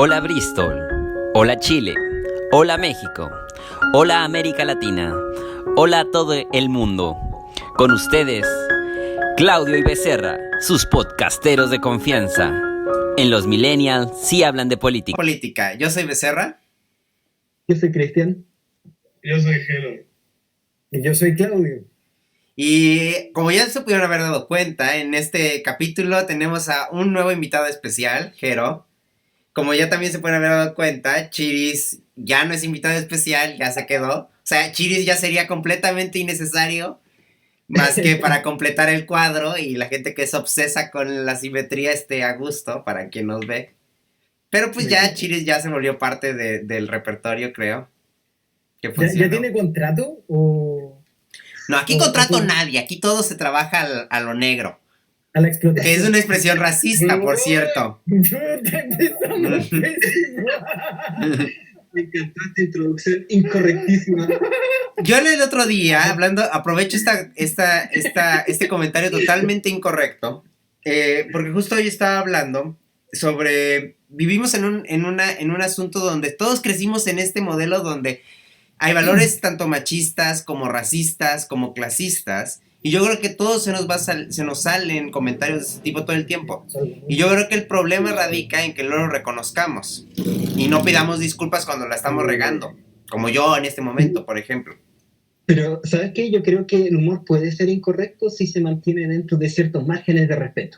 Hola Bristol, hola Chile, hola México, hola América Latina, hola a todo el mundo. Con ustedes, Claudio y Becerra, sus podcasteros de confianza. En los Millennials sí hablan de política. Yo soy Becerra. Yo soy Cristian. Yo soy Jero. Y yo soy Claudio. Y como ya se pudieron haber dado cuenta, en este capítulo tenemos a un nuevo invitado especial, Jero. Como ya también se pueden haber dado cuenta, Chiris ya no es invitado especial, ya se quedó. O sea, Chiris ya sería completamente innecesario, más que para completar el cuadro y la gente que es obsesa con la simetría esté a gusto para quien nos ve. Pero pues ya Chiris ya se volvió parte del repertorio, creo. Que ¿Ya tiene contrato o...? No, aquí contrato nadie, aquí todo se trabaja a lo negro. A la explotación. Que es una expresión racista, por cierto. Me encantó esta introducción incorrectísima. Yo el otro día, aprovecho este comentario totalmente incorrecto, porque justo hoy estaba hablando sobre, vivimos en un asunto donde todos crecimos en este modelo donde hay valores tanto machistas como racistas como clasistas, y yo creo que todos se nos salen comentarios de ese tipo todo el tiempo. Y yo creo que el problema radica en que no lo reconozcamos y no pidamos disculpas cuando la estamos regando, como yo en este momento, por ejemplo. Pero, ¿sabes qué? Yo creo que el humor puede ser incorrecto si se mantiene dentro de ciertos márgenes de respeto.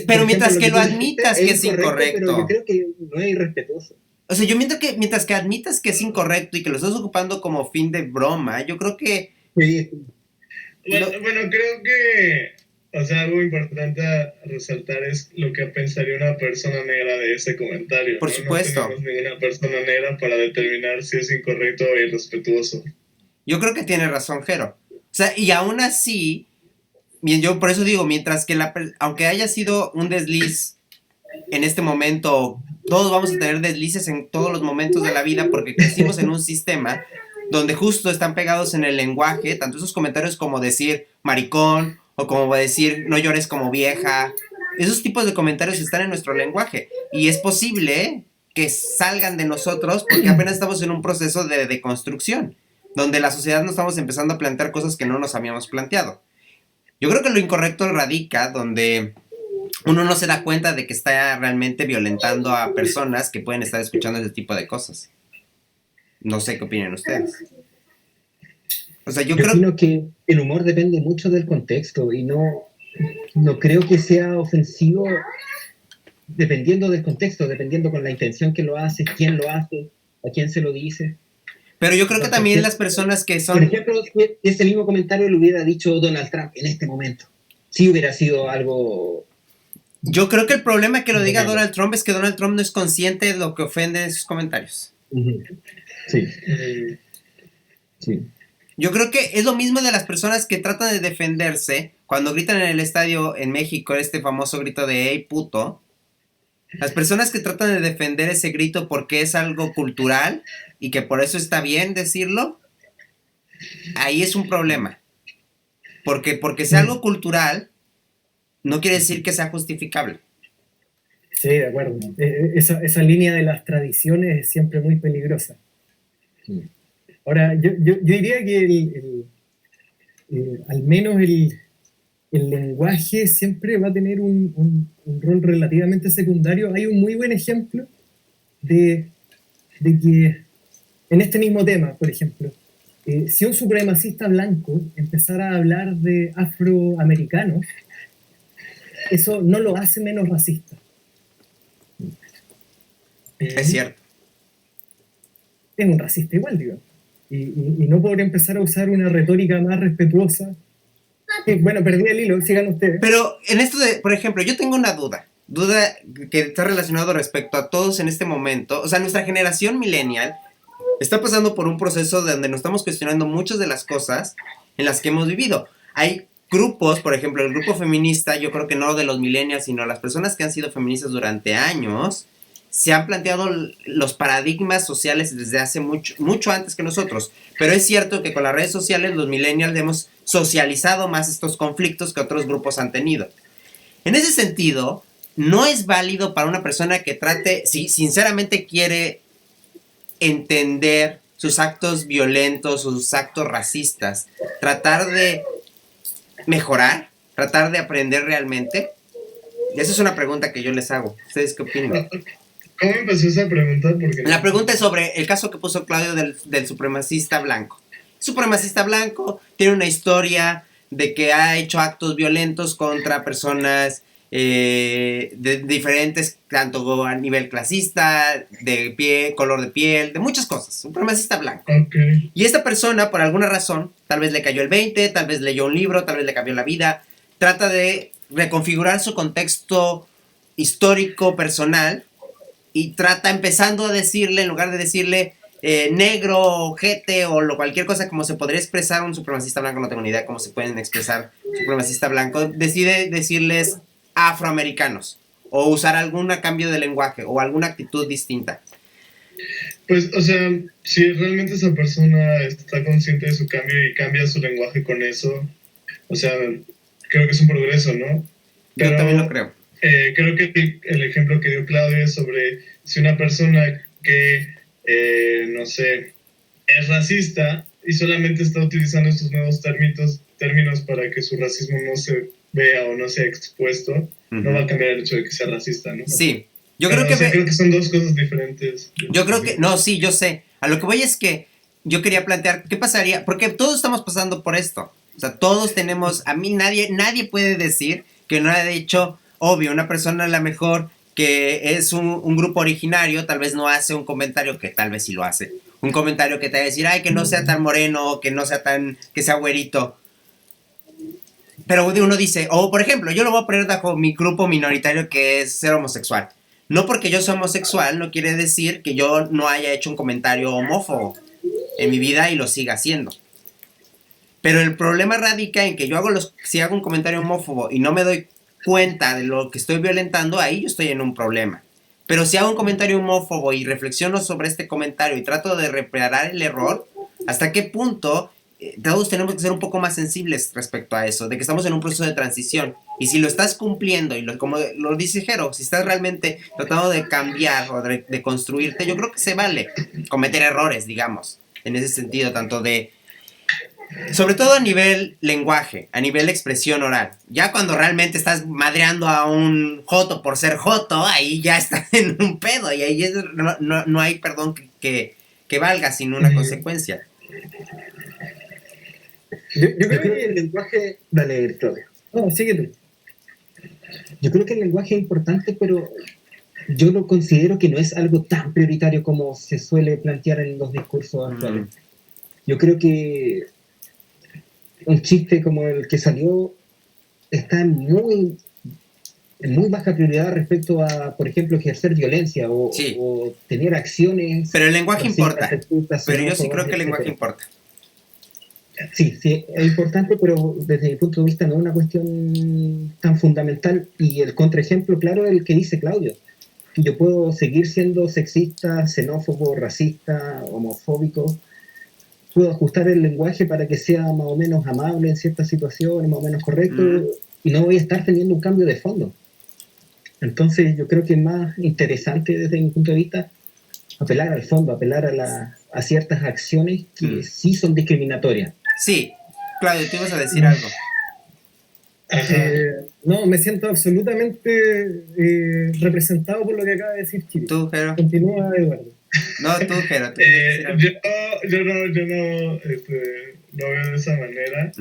Pero mientras que lo admitas que es incorrecto. Pero yo creo que no es irrespetuoso. O sea, yo mientras que admitas que es incorrecto y que lo estás ocupando como fin de broma, yo creo que... Sí. Bueno, creo que, o sea, algo importante a resaltar es lo que pensaría una persona negra de ese comentario. Por supuesto. No tenemos ninguna persona negra para determinar si es incorrecto o irrespetuoso. Yo creo que tiene razón, Jero. O sea, y aún así, bien, yo por eso digo, mientras que aunque haya sido un desliz en este momento, todos vamos a tener deslices en todos los momentos de la vida porque crecimos en un sistema donde justo están pegados en el lenguaje, tanto esos comentarios como decir maricón o como decir no llores como vieja. Esos tipos de comentarios están en nuestro lenguaje y es posible que salgan de nosotros porque apenas estamos en un proceso de deconstrucción, donde la sociedad nos estamos empezando a plantear cosas que no nos habíamos planteado. Yo creo que lo incorrecto radica donde uno no se da cuenta de que está realmente violentando a personas que pueden estar escuchando ese tipo de cosas. No sé qué opinan ustedes. O sea, yo creo que el humor depende mucho del contexto y no creo que sea ofensivo dependiendo del contexto, dependiendo con la intención que lo hace, quién lo hace, a quién se lo dice. Pero yo creo que también las personas que son... Por ejemplo, ese mismo comentario lo hubiera dicho Donald Trump en este momento. Sí hubiera sido algo... Yo creo que el problema que lo diga Donald Trump es que Donald Trump no es consciente de lo que ofende de sus comentarios. Sí. Sí. Yo creo que es lo mismo de las personas que tratan de defenderse cuando gritan en el estadio en México este famoso grito de "hey puto". Las personas que tratan de defender ese grito porque es algo cultural y que por eso está bien decirlo, ahí es un problema. Porque sea algo cultural no quiere decir que sea justificable. Sí, de acuerdo. Esa línea de las tradiciones es siempre muy peligrosa. Ahora, yo diría que al menos el lenguaje siempre va a tener un rol relativamente secundario. Hay un muy buen ejemplo de que en este mismo tema, por ejemplo, si un supremacista blanco empezara a hablar de afroamericanos, eso no lo hace menos racista. Es cierto. Es un racista igual, digamos. Y no podría empezar a usar una retórica más respetuosa. Bueno, perdí el hilo, sigan ustedes. Pero en esto de, por ejemplo, yo tengo una duda que está relacionado respecto a todos en este momento. O sea, nuestra generación millennial está pasando por un proceso donde nos estamos cuestionando muchas de las cosas en las que hemos vivido. Hay grupos, por ejemplo, el grupo feminista, yo creo que no de los millennials, sino las personas que han sido feministas durante años, se han planteado los paradigmas sociales desde hace mucho antes que nosotros. Pero es cierto que con las redes sociales los millennials hemos socializado más estos conflictos que otros grupos han tenido. En ese sentido, no es válido para una persona que trate, si sinceramente quiere entender sus actos violentos, sus actos racistas, tratar de mejorar, tratar de aprender realmente. Esa es una pregunta que yo les hago. ¿Ustedes qué opinan? ¿Cómo empezó esa pregunta? Porque La pregunta es sobre el caso que puso Claudio del supremacista blanco. Supremacista blanco tiene una historia de que ha hecho actos violentos contra personas de diferentes, tanto a nivel clasista, de piel, color de piel, de muchas cosas. Supremacista blanco. Okay. Y esta persona, por alguna razón, tal vez le cayó el 20, tal vez leyó un libro, tal vez le cambió la vida, trata de reconfigurar su contexto histórico, personal, y trata empezando a decirle, en lugar de decirle negro, ojete o cualquier cosa como se podría expresar un supremacista blanco, no tengo ni idea cómo se pueden expresar supremacista blanco, decide decirles afroamericanos o usar algún cambio de lenguaje o alguna actitud distinta. Pues, o sea, si realmente esa persona está consciente de su cambio y cambia su lenguaje con eso, o sea, creo que es un progreso, ¿no? Pero, yo también lo creo. Creo que el ejemplo que dio Claudio es sobre si una persona que, no sé, es racista y solamente está utilizando estos nuevos términos para que su racismo no se vea o no sea expuesto, no va a cambiar el hecho de que sea racista, ¿no? Sí. Yo creo que creo que son dos cosas diferentes. Yo creo que, no, sí, yo sé. A lo que voy es que yo quería plantear, ¿qué pasaría? Porque todos estamos pasando por esto. O sea, todos tenemos, a mí nadie puede decir que no haya hecho, obvio, una persona a lo mejor que es un grupo originario, tal vez no hace un comentario, que tal vez sí lo hace, un comentario que te va a decir, ay, que no sea tan moreno, que no sea tan, que sea güerito. Pero uno dice, o por ejemplo, yo lo voy a poner bajo mi grupo minoritario que es ser homosexual. No porque yo soy homosexual, no quiere decir que yo no haya hecho un comentario homófobo en mi vida y lo siga haciendo. Pero el problema radica en que yo si hago un comentario homófobo y no me doy cuenta de lo que estoy violentando, ahí yo estoy en un problema. Pero si hago un comentario homófobo y reflexiono sobre este comentario y trato de reparar el error, ¿hasta qué punto todos tenemos que ser un poco más sensibles respecto a eso, de que estamos en un proceso de transición? Y si lo estás cumpliendo, y como lo dice Jero, si estás realmente tratando de cambiar o de construirte, yo creo que se vale cometer errores, digamos, en ese sentido, tanto de, sobre todo a nivel lenguaje, a nivel expresión oral. Ya cuando realmente estás madreando a un joto por ser joto, ahí ya estás en un pedo, y ahí no hay perdón que valga sin una consecuencia. Yo creo que el lenguaje... Dale, Claudio. No, sigue tú. Yo creo que el lenguaje es importante, pero yo lo considero que no es algo tan prioritario como se suele plantear en los discursos actuales. Yo creo que un chiste como el que salió está en muy baja prioridad respecto a, por ejemplo, ejercer violencia o tener acciones... Pero el lenguaje importa. Pero yo sí creo que el lenguaje importa. Sí, es importante, pero desde mi punto de vista no es una cuestión tan fundamental. Y el contraejemplo, claro, es el que dice Claudio. Yo puedo seguir siendo sexista, xenófobo, racista, homofóbico. Puedo ajustar el lenguaje para que sea más o menos amable en ciertas situaciones, más o menos correcto, y no voy a estar teniendo un cambio de fondo. Entonces yo creo que es más interesante desde mi punto de vista apelar al fondo, apelar a ciertas acciones que sí son discriminatorias. Sí, Claudio, te ibas a decir algo. No, me siento absolutamente representado por lo que acaba de decir Chile. ¿Tú, Jero? Continúa, Eduardo. No, tú, Jero. Yo no veo de esa manera.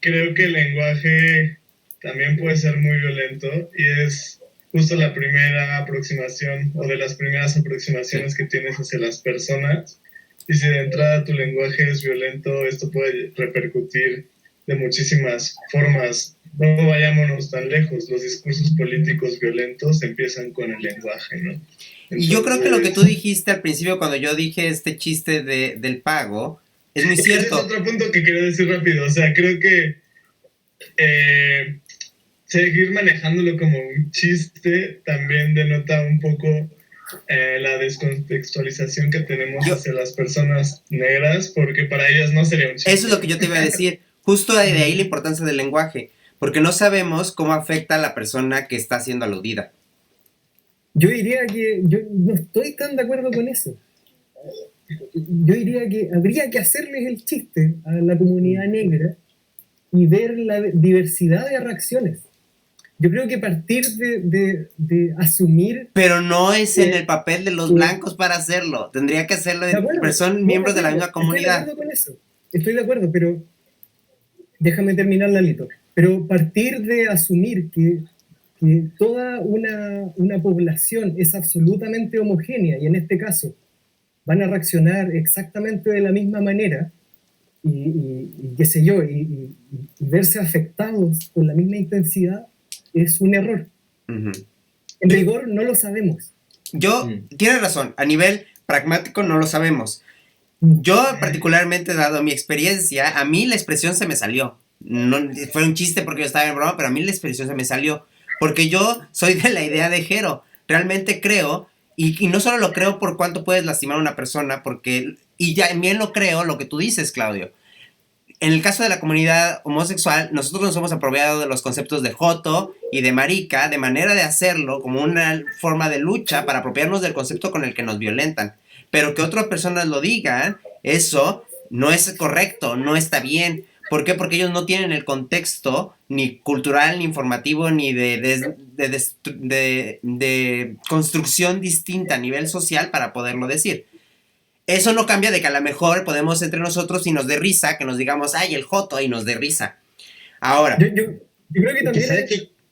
Creo que el lenguaje también puede ser muy violento y es justo la primera aproximación o de las primeras aproximaciones que tienes hacia las personas. Y si de entrada tu lenguaje es violento, esto puede repercutir de muchísimas formas. No vayámonos tan lejos. Los discursos políticos violentos empiezan con el lenguaje, ¿no? Entonces, y yo creo que lo que tú dijiste al principio cuando yo dije este chiste del pago es muy cierto. Ese es otro punto que quería decir rápido. O sea, creo que seguir manejándolo como un chiste también denota un poco la descontextualización que tenemos hacia las personas negras, porque para ellas no sería un chiste. Eso es lo que yo te iba a decir. Justo de ahí la importancia del lenguaje. porque no sabemos cómo afecta a la persona que está siendo aludida. Yo diría que yo no estoy tan de acuerdo con eso. Yo diría que habría que hacerles el chiste a la comunidad negra y ver la diversidad de reacciones. Yo creo que partir de asumir... Pero no es en el papel de los blancos para hacerlo. Tendría que hacerlo son miembros de la misma comunidad. Estoy de acuerdo con eso. Estoy de acuerdo, pero déjame terminar, Lalito. Pero partir de asumir que toda una población es absolutamente homogénea y en este caso van a reaccionar exactamente de la misma manera y qué sé yo, y verse afectados con la misma intensidad es un error. Uh-huh. En rigor no lo sabemos. Tienes razón, a nivel pragmático no lo sabemos. Yo particularmente, dado mi experiencia, a mí la expresión se me salió. No, fue un chiste porque yo estaba en broma, pero a mí la expresión se me salió. Porque yo soy de la idea de Jero. Realmente creo, y no solo lo creo por cuánto puedes lastimar a una persona, y también lo creo lo que tú dices, Claudio. En el caso de la comunidad homosexual, nosotros nos hemos apropiado de los conceptos de joto y de marica, de manera de hacerlo como una forma de lucha para apropiarnos del concepto con el que nos violentan. Pero que otras personas lo digan, eso no es correcto, no está bien. ¿Por qué? Porque ellos no tienen el contexto ni cultural, ni informativo, ni de construcción distinta a nivel social para poderlo decir. Eso no cambia de que a lo mejor podemos entre nosotros y nos dé risa, que nos digamos, ay, el joto, y nos dé risa. Ahora. Yo creo que también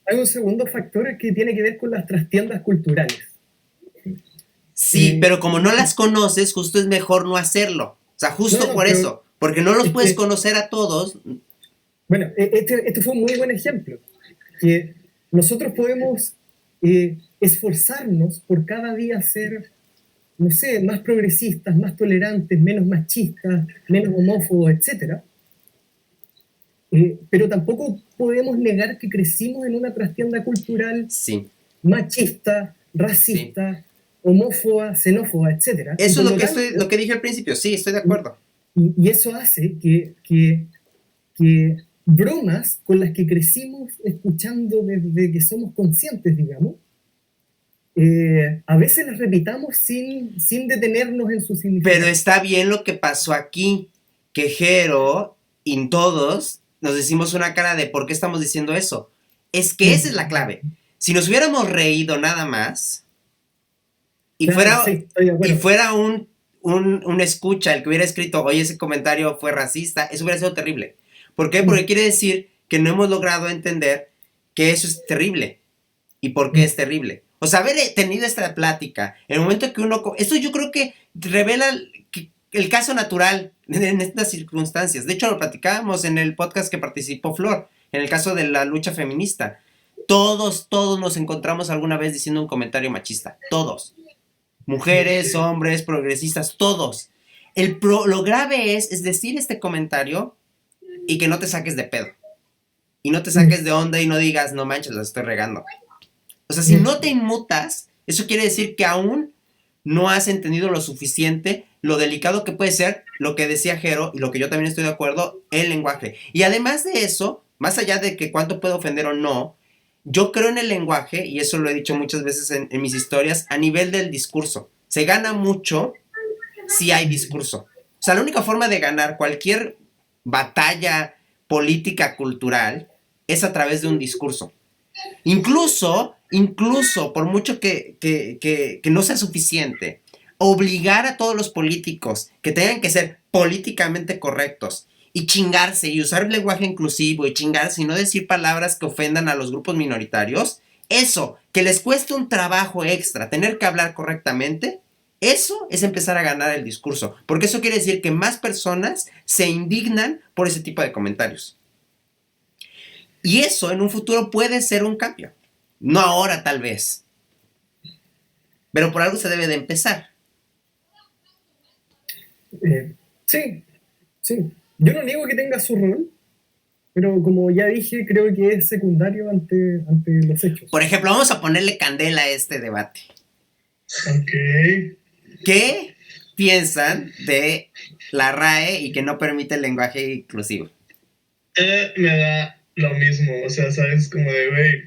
hay un segundo factor que tiene que ver con las trastiendas culturales. Sí, pero como no las conoces, justo es mejor no hacerlo. O sea, justo por eso. Porque no los puedes conocer a todos. Bueno, este fue un muy buen ejemplo. Que nosotros podemos esforzarnos por cada día ser, no sé, más progresistas, más tolerantes, menos machistas, menos homófobos, etc. Pero tampoco podemos negar que crecimos en una trastienda cultural machista, racista, homófoba, xenófoba, etc. Eso es lo que dije al principio, sí, estoy de acuerdo. Y eso hace que bromas con las que crecimos escuchando desde que somos conscientes, digamos, a veces las repitamos sin detenernos en su significado. Pero está bien lo que pasó aquí, que Jero y todos nos decimos una cara de ¿por qué estamos diciendo eso? Es que esa es la clave. Si nos hubiéramos reído nada más y fuera un escucha el que hubiera escrito, oye, ese comentario fue racista, eso hubiera sido terrible. ¿Por qué? Porque quiere decir que no hemos logrado entender que eso es terrible y por qué es terrible. O sea, haber tenido esta plática, en el momento que uno... Esto yo creo que revela el caso natural en estas circunstancias. De hecho, lo platicábamos en el podcast que participó Flor, en el caso de la lucha feminista. Todos nos encontramos alguna vez diciendo un comentario machista. Todos. Mujeres, hombres, progresistas, todos. Lo grave es decir este comentario y que no te saques de pedo. Y no te saques de onda y no digas, no manches, la estoy regando. O sea, si no te inmutas, eso quiere decir que aún no has entendido lo suficiente, lo delicado que puede ser lo que decía Jero y lo que yo también estoy de acuerdo, el lenguaje. Y además de eso, más allá de que cuánto puede ofender o no, yo creo en el lenguaje, y eso lo he dicho muchas veces en mis historias, a nivel del discurso. Se gana mucho si hay discurso. O sea, la única forma de ganar cualquier batalla política cultural es a través de un discurso. Incluso, por mucho que no sea suficiente, obligar a todos los políticos que tengan que ser políticamente correctos y chingarse y usar el lenguaje inclusivo y chingarse y no decir palabras que ofendan a los grupos minoritarios, eso, que les cueste un trabajo extra, tener que hablar correctamente, eso es empezar a ganar el discurso, porque eso quiere decir que más personas se indignan por ese tipo de comentarios. Y eso en un futuro puede ser un cambio. No ahora, tal vez. Pero por algo se debe de empezar. Sí. Yo no niego que tenga su rol, pero como ya dije, creo que es secundario ante los hechos. Por ejemplo, vamos a ponerle candela a este debate. Ok. ¿Qué piensan de la RAE y que no permite el lenguaje inclusivo? Me da lo mismo, o sea, sabes, como de, güey,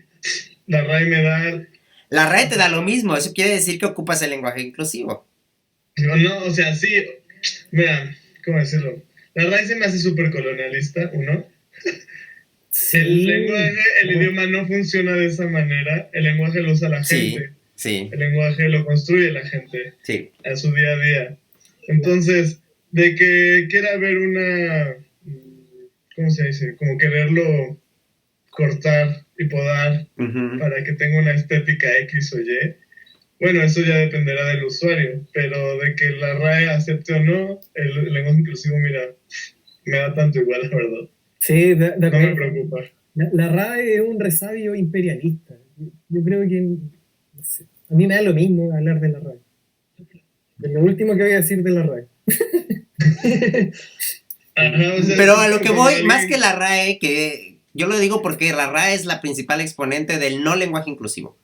la RAE me da... La RAE te da lo mismo, eso quiere decir que ocupas el lenguaje inclusivo. No, o sea, sí, mira, ¿cómo decirlo? La RAE se me hace súper colonialista, uno. Sí. El lenguaje, el idioma no funciona de esa manera, el lenguaje lo usa la gente. Sí. El lenguaje lo construye la gente a su día a día. Entonces, de que quiera ver una, ¿cómo se dice? Como quererlo cortar y podar para que tenga una estética X o Y. Bueno, eso ya dependerá del usuario, pero de que la RAE acepte o no, el lenguaje inclusivo, mira, me da tanto igual, la verdad. Sí, no me preocupa. La RAE es un resabio imperialista. Yo creo que, no sé, a mí me da lo mismo hablar de la RAE. Es lo último que voy a decir de la RAE. Ajá, o sea, pero a lo que voy, más que la RAE, que yo lo digo porque la RAE es la principal exponente del no lenguaje inclusivo.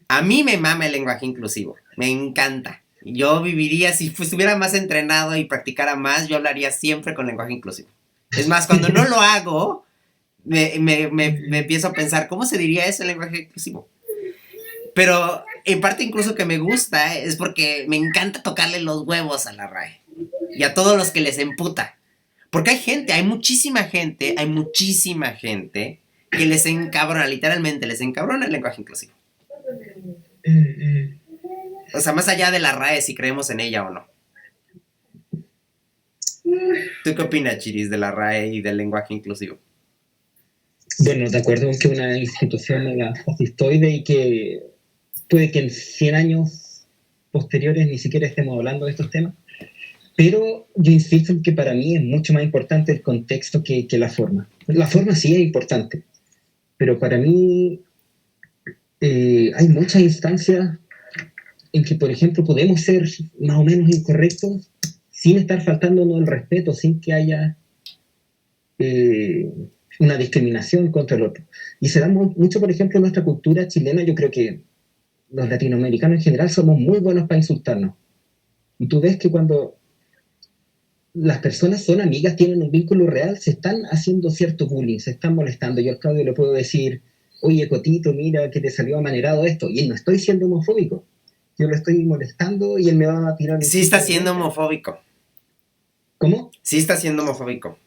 A mí me mama el lenguaje inclusivo, me encanta. Yo viviría, si estuviera más entrenado y practicara más, yo hablaría siempre con lenguaje inclusivo. Es más, cuando no lo hago, me empiezo a pensar, ¿cómo se diría eso en lenguaje inclusivo? Pero en parte incluso que me gusta es porque me encanta tocarle los huevos a la RAE y a todos los que les emputa. Porque hay muchísima gente que les encabrona, literalmente les encabrona el lenguaje inclusivo. O sea, más allá de la RAE, si creemos en ella o no. ¿Tú qué opinas, Chiris, de la RAE y del lenguaje inclusivo? Bueno, de acuerdo con que una institución era fascistoide y que puede que en 100 años posteriores ni siquiera estemos hablando de estos temas, pero yo insisto en que para mí es mucho más importante el contexto que la forma. La forma sí es importante, pero para mí hay muchas instancias en que, por ejemplo, podemos ser más o menos incorrectos sin estar faltándonos el respeto, sin que haya una discriminación contra el otro. Y se da mucho, por ejemplo, en nuestra cultura chilena. Yo creo que los latinoamericanos en general somos muy buenos para insultarnos. Y tú ves que cuando las personas son amigas, tienen un vínculo real, se están haciendo cierto bullying, se están molestando. Yo al Claudio le puedo decir, oye, Cotito, mira que te salió amanerado esto. Y no estoy siendo homofóbico. Yo lo estoy molestando y él me va a tirar... Sí está siendo homofóbico. ¿Cómo? Sí está siendo homofóbico.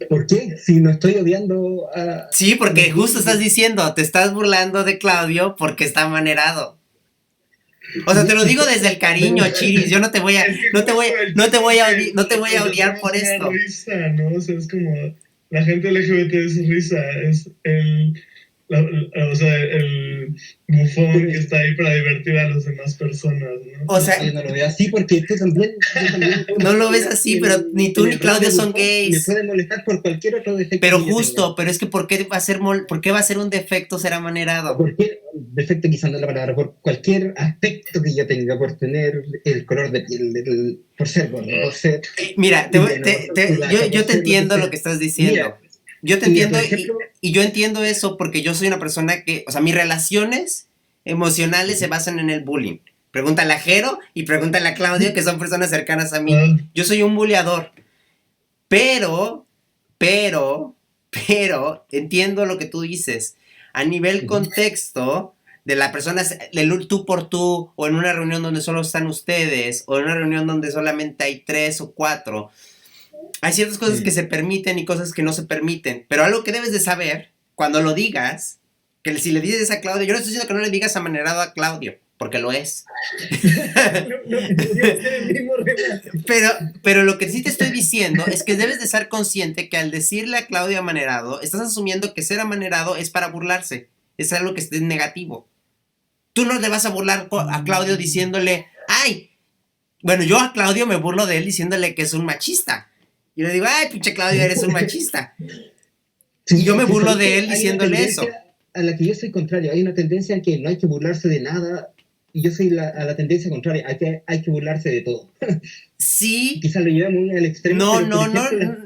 ¿Por qué? Si no estoy odiando a... Sí, porque justo estás diciendo, te estás burlando de Claudio porque está amanerado. O sea, te lo digo desde el cariño, Chiris. Yo no te voy a odiar por esto. Risa, ¿no? O sea, es como la gente LGBT es risa, es el bufón que está ahí para divertir a las demás personas, ¿no? O sea, yo no lo veo así porque tú también no lo ves así, pero ni tú ni Claudio son gays. Me puede molestar por cualquier otro defecto. Pero justo, pero es que ¿por qué va a ser un defecto ser amanerado? Cualquier defecto, quizás no es la palabra, por cualquier aspecto que yo tenga, por tener el color de piel, por ser gordo, por ser... Mira, yo te entiendo lo que estás diciendo. Mira, yo te entiendo y yo entiendo eso porque yo soy una persona que, o sea, mis relaciones emocionales se basan en el bullying. Pregúntale a Jero y pregúntale a Claudio, que son personas cercanas a mí. Yo soy un bulleador. Pero, entiendo lo que tú dices. A nivel contexto de la persona, del tú por tú, o en una reunión donde solo están ustedes, o en una reunión donde solamente hay 3 o 4, hay ciertas cosas que se permiten y cosas que no se permiten. Pero algo que debes de saber, cuando lo digas, que si le dices a Claudio, yo no estoy diciendo que no le digas amanerado a Claudio, porque lo es. pero lo que sí te estoy diciendo es que debes de ser consciente que al decirle a Claudio amanerado, estás asumiendo que ser amanerado es para burlarse. Es algo que es negativo. Tú no le vas a burlar a Claudio diciéndole, ay, bueno, yo a Claudio me burlo de él diciéndole que es un machista. Y le digo, ay, pinche Claudio, eres un machista. Y yo me burlo de él diciéndole eso. A la que yo soy contrario, hay una tendencia en que no hay que burlarse de nada, y yo soy a la tendencia contraria, hay que burlarse de todo. Sí. Quizás lo lleva muy al extremo. No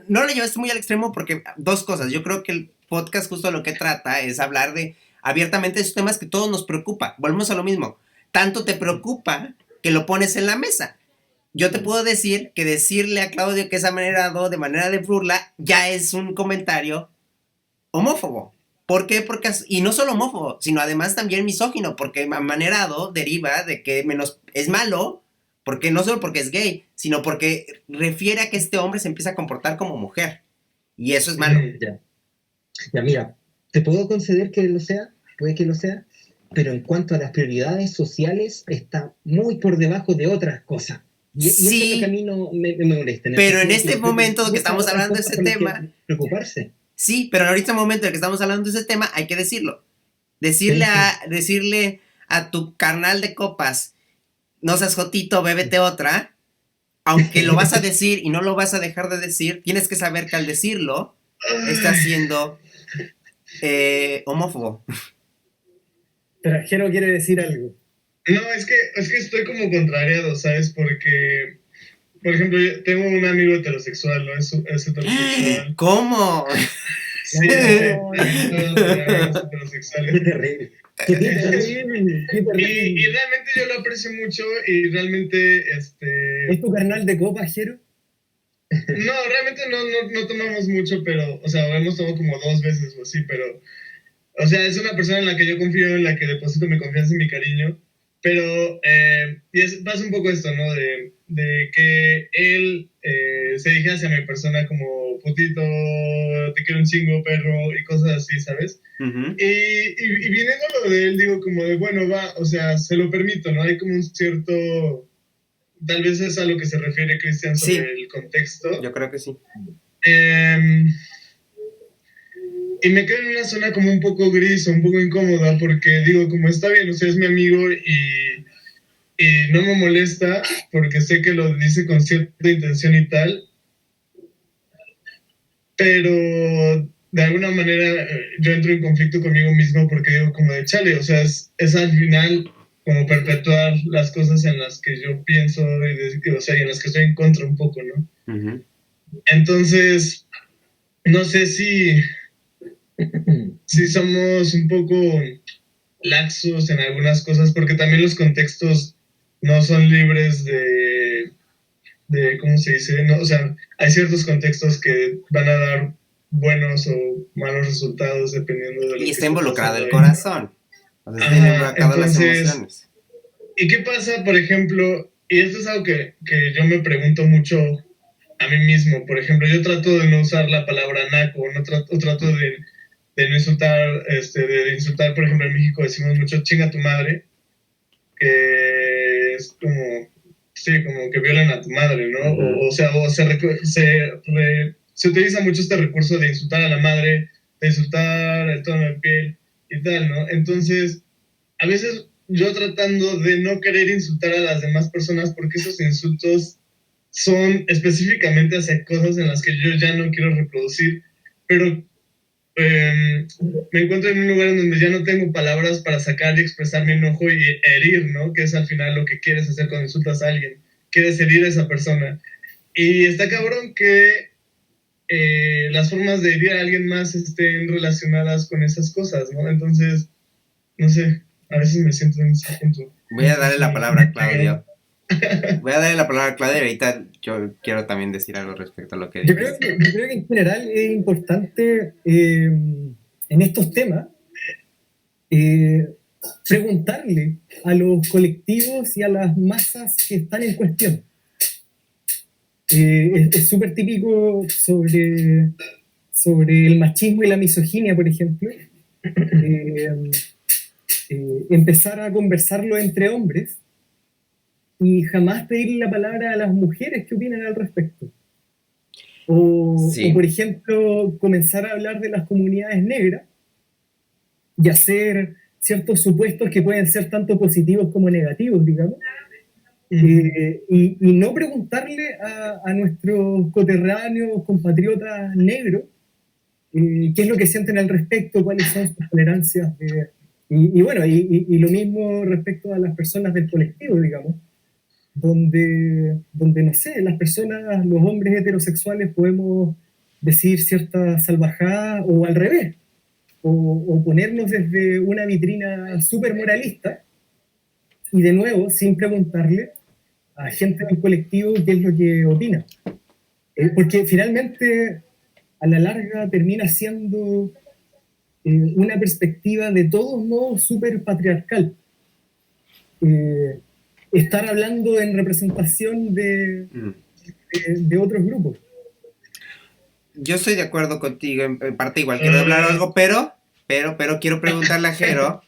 lo llevaste muy al extremo porque dos cosas. Yo creo que el podcast justo lo que trata es hablar de abiertamente esos temas que todos nos preocupa. Volvemos a lo mismo. Tanto te preocupa que lo pones en la mesa. Yo te puedo decir que decirle a Claudio que es amanerado de manera de burla ya es un comentario homófobo. ¿Por qué? Y no solo homófobo, sino además también misógino, porque amanerado deriva de que es malo, porque no solo porque es gay, sino porque refiere a que este hombre se empieza a comportar como mujer. Y eso es malo. Ya, mira, te puedo conceder que lo sea, puede que lo sea, pero en cuanto a las prioridades sociales está muy por debajo de otras cosas. Y eso es lo que a mí no me molesta. Pero en este momento que estamos hablando de ese tema... Preocuparse. Sí, pero en este momento en que estamos hablando de ese tema hay que decirlo. Decirle a tu carnal de copas, no seas jotito, bébete otra, aunque lo vas a decir y no lo vas a dejar de decir, tienes que saber que al decirlo estás siendo homófobo. Pero Jero quiere decir algo. No, es que estoy como contrariado, ¿sabes? Porque, por ejemplo, yo tengo un amigo heterosexual, ¿no? Es heterosexual. ¿Cómo? Sí, heterosexuales. Qué terrible. Y realmente yo lo aprecio mucho y realmente, ¿Es tu carnal de copa, Jero? No, realmente no tomamos mucho, pero, o sea, hemos tomado como 2 veces o así, pero, o sea, es una persona en la que yo confío, en la que deposito mi confianza y mi cariño, pero, pasa un poco esto, ¿no? De que él se dirige hacia mi persona como putito, te quiero un chingo, perro, y cosas así, ¿sabes? Uh-huh. Y viniendo lo de él, digo como de, bueno, va, o sea, se lo permito, ¿no? Hay como un cierto... Tal vez es a lo que se refiere Cristian sobre el contexto. Yo creo que sí. Y me quedo en una zona como un poco gris o un poco incómoda porque digo, como está bien, o sea, es mi amigo y no me molesta porque sé que lo dice con cierta intención y tal, pero de alguna manera yo entro en conflicto conmigo mismo porque digo como de chale, o sea, es al final como perpetuar las cosas en las que yo pienso, o sea, y en las que estoy en contra un poco, ¿no? Uh-huh. Entonces, no sé si somos un poco laxos en algunas cosas, porque también los contextos no son libres de ¿cómo se dice? No, o sea, hay ciertos contextos que van a dar buenos o malos resultados dependiendo de lo que está involucrado el ahí. corazón. O sea, está involucrado las emociones. ¿Y qué pasa, por ejemplo? Y esto es algo que yo me pregunto mucho a mí mismo. Por ejemplo, yo trato de no usar la palabra naco, trato de no insultar, de insultar, por ejemplo, en México decimos mucho chinga tu madre, que es como, sí, como que violan a tu madre, ¿no? Uh-huh. O sea, se utiliza mucho este recurso de insultar a la madre, de insultar el tono de piel y tal, ¿no? Entonces, a veces yo tratando de no querer insultar a las demás personas porque esos insultos son específicamente hacia cosas en las que yo ya no quiero reproducir, pero me encuentro en un lugar en donde ya no tengo palabras para sacar y expresar mi enojo y herir, ¿no? Que es al final lo que quieres hacer cuando insultas a alguien. Quieres herir a esa persona. Y está cabrón que las formas de herir a alguien más estén relacionadas con esas cosas, ¿no? Entonces, no sé, a veces me siento en ese punto. Voy a darle la palabra a Claudio. Voy a darle la palabra a Claudia y ahorita yo quiero también decir algo respecto a lo que dices. Yo creo que en general es importante en estos temas preguntarle a los colectivos y a las masas que están en cuestión. Es súper típico sobre el machismo y la misoginia, por ejemplo, empezar a conversarlo entre hombres y jamás pedirle la palabra a las mujeres que opinan al respecto. O, por ejemplo, comenzar a hablar de las comunidades negras y hacer ciertos supuestos que pueden ser tanto positivos como negativos, digamos, y no preguntarle a nuestros coterráneos, compatriotas negros, qué es lo que sienten al respecto, cuáles son sus tolerancias, y bueno, y lo mismo respecto a las personas del colectivo, digamos, donde no sé, las personas, los hombres heterosexuales podemos decir cierta salvajada o al revés, o ponernos desde una vitrina súper moralista y de nuevo sin preguntarle a gente del colectivo qué es lo que opina, porque finalmente a la larga termina siendo una perspectiva de todos modos súper patriarcal. Estar hablando en representación de otros grupos. Yo estoy de acuerdo contigo, en parte igual quiero hablar algo, pero quiero preguntarle a Jero,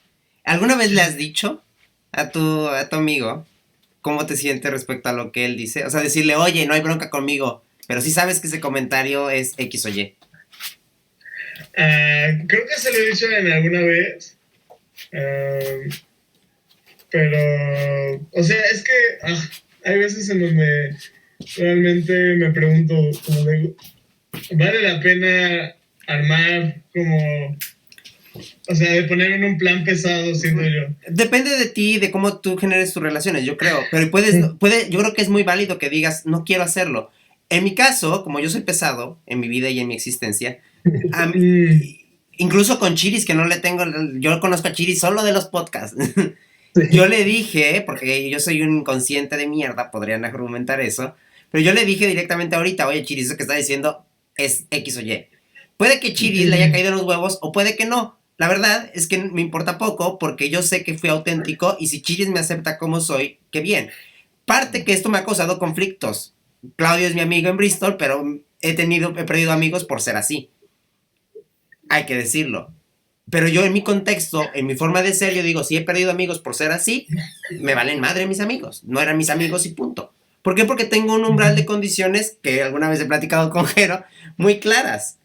¿alguna vez le has dicho a tu amigo cómo te sientes respecto a lo que él dice? O sea, decirle, oye, no hay bronca conmigo, pero sí sabes que ese comentario es X o Y. Creo que se lo he dicho en alguna vez, pero, o sea, es que hay veces en donde realmente me pregunto, como de, ¿vale la pena armar como, o sea, de ponerme en un plan pesado, siento yo? Depende de ti, de cómo tú generes tus relaciones, yo creo, pero yo creo que es muy válido que digas, no quiero hacerlo. En mi caso, como yo soy pesado en mi vida y en mi existencia, incluso con Chiris, que no le tengo, yo conozco a Chiris solo de los podcasts. Yo le dije, porque yo soy un inconsciente de mierda, podrían argumentar eso, pero yo le dije directamente ahorita, oye, Chiris, eso que está diciendo es X o Y. Puede que Chiris le haya caído en los huevos o puede que no. La verdad es que me importa poco porque yo sé que fui auténtico y si Chiris me acepta como soy, qué bien. Parte que esto me ha causado conflictos. Claudio es mi amigo en Bristol, pero he perdido amigos por ser así. Hay que decirlo. Pero yo en mi contexto, en mi forma de ser, yo digo, si he perdido amigos por ser así, me valen madre mis amigos. No eran mis amigos y punto. ¿Por qué? Porque tengo un umbral de condiciones, que alguna vez he platicado con Jero, muy claras.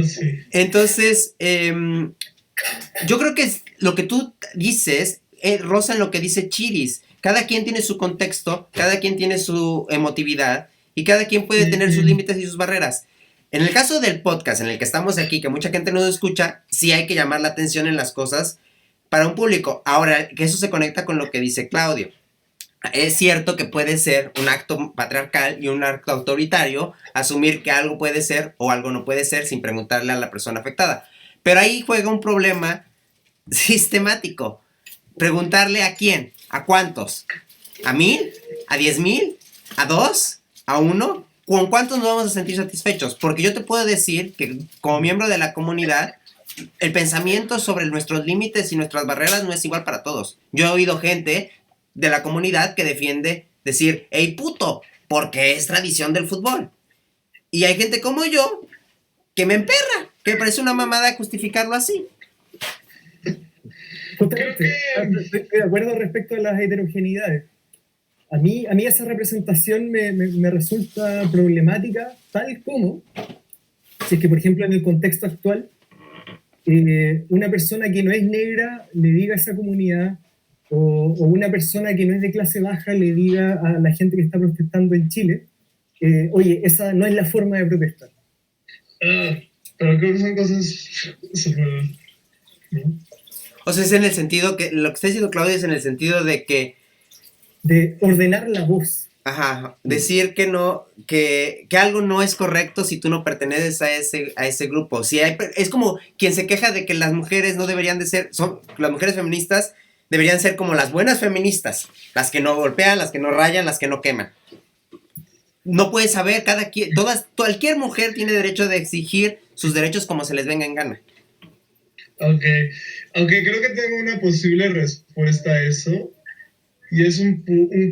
Sí. Entonces, yo creo que lo que tú dices, roza en lo que dice Chiris. Cada quien tiene su contexto, cada quien tiene su emotividad y cada quien puede tener sus límites y sus barreras. En el caso del podcast en el que estamos aquí, que mucha gente nos escucha, sí hay que llamar la atención en las cosas para un público. Ahora, que eso se conecta con lo que dice Claudio. Es cierto que puede ser un acto patriarcal y un acto autoritario asumir que algo puede ser o algo no puede ser sin preguntarle a la persona afectada. Pero ahí juega un problema sistemático. Preguntarle a quién, a cuántos, a 1000, a 10,000, a 2, a 1. ¿Con cuántos nos vamos a sentir satisfechos? Porque yo te puedo decir que como miembro de la comunidad, el pensamiento sobre nuestros límites y nuestras barreras no es igual para todos. Yo he oído gente de la comunidad que defiende decir, hey puto, porque es tradición del fútbol. Y hay gente como yo que me emperra, que me parece una mamada justificarlo así. Justamente, estoy de acuerdo respecto a las heterogeneidades. A mí esa representación me resulta problemática, tal como, si es que por ejemplo en el contexto actual, una persona que no es negra le diga a esa comunidad, o una persona que no es de clase baja le diga a la gente que está protestando en Chile, oye, esa no es la forma de protestar. Pero creo que son cosas súper... ¿no? O sea, es en el sentido que, lo que está diciendo Claudia es en el sentido de que... De ordenar la voz. Ajá, decir que no, que algo no es correcto si tú no perteneces a ese grupo. Si es como quien se queja de que las mujeres no deberían de ser, las mujeres feministas deberían ser como las buenas feministas, las que no golpean, las que no rayan, las que no queman. No puedes saber, cualquier mujer tiene derecho de exigir sus derechos como se les venga en gana. Ok, aunque creo que tengo una posible respuesta a eso, y es un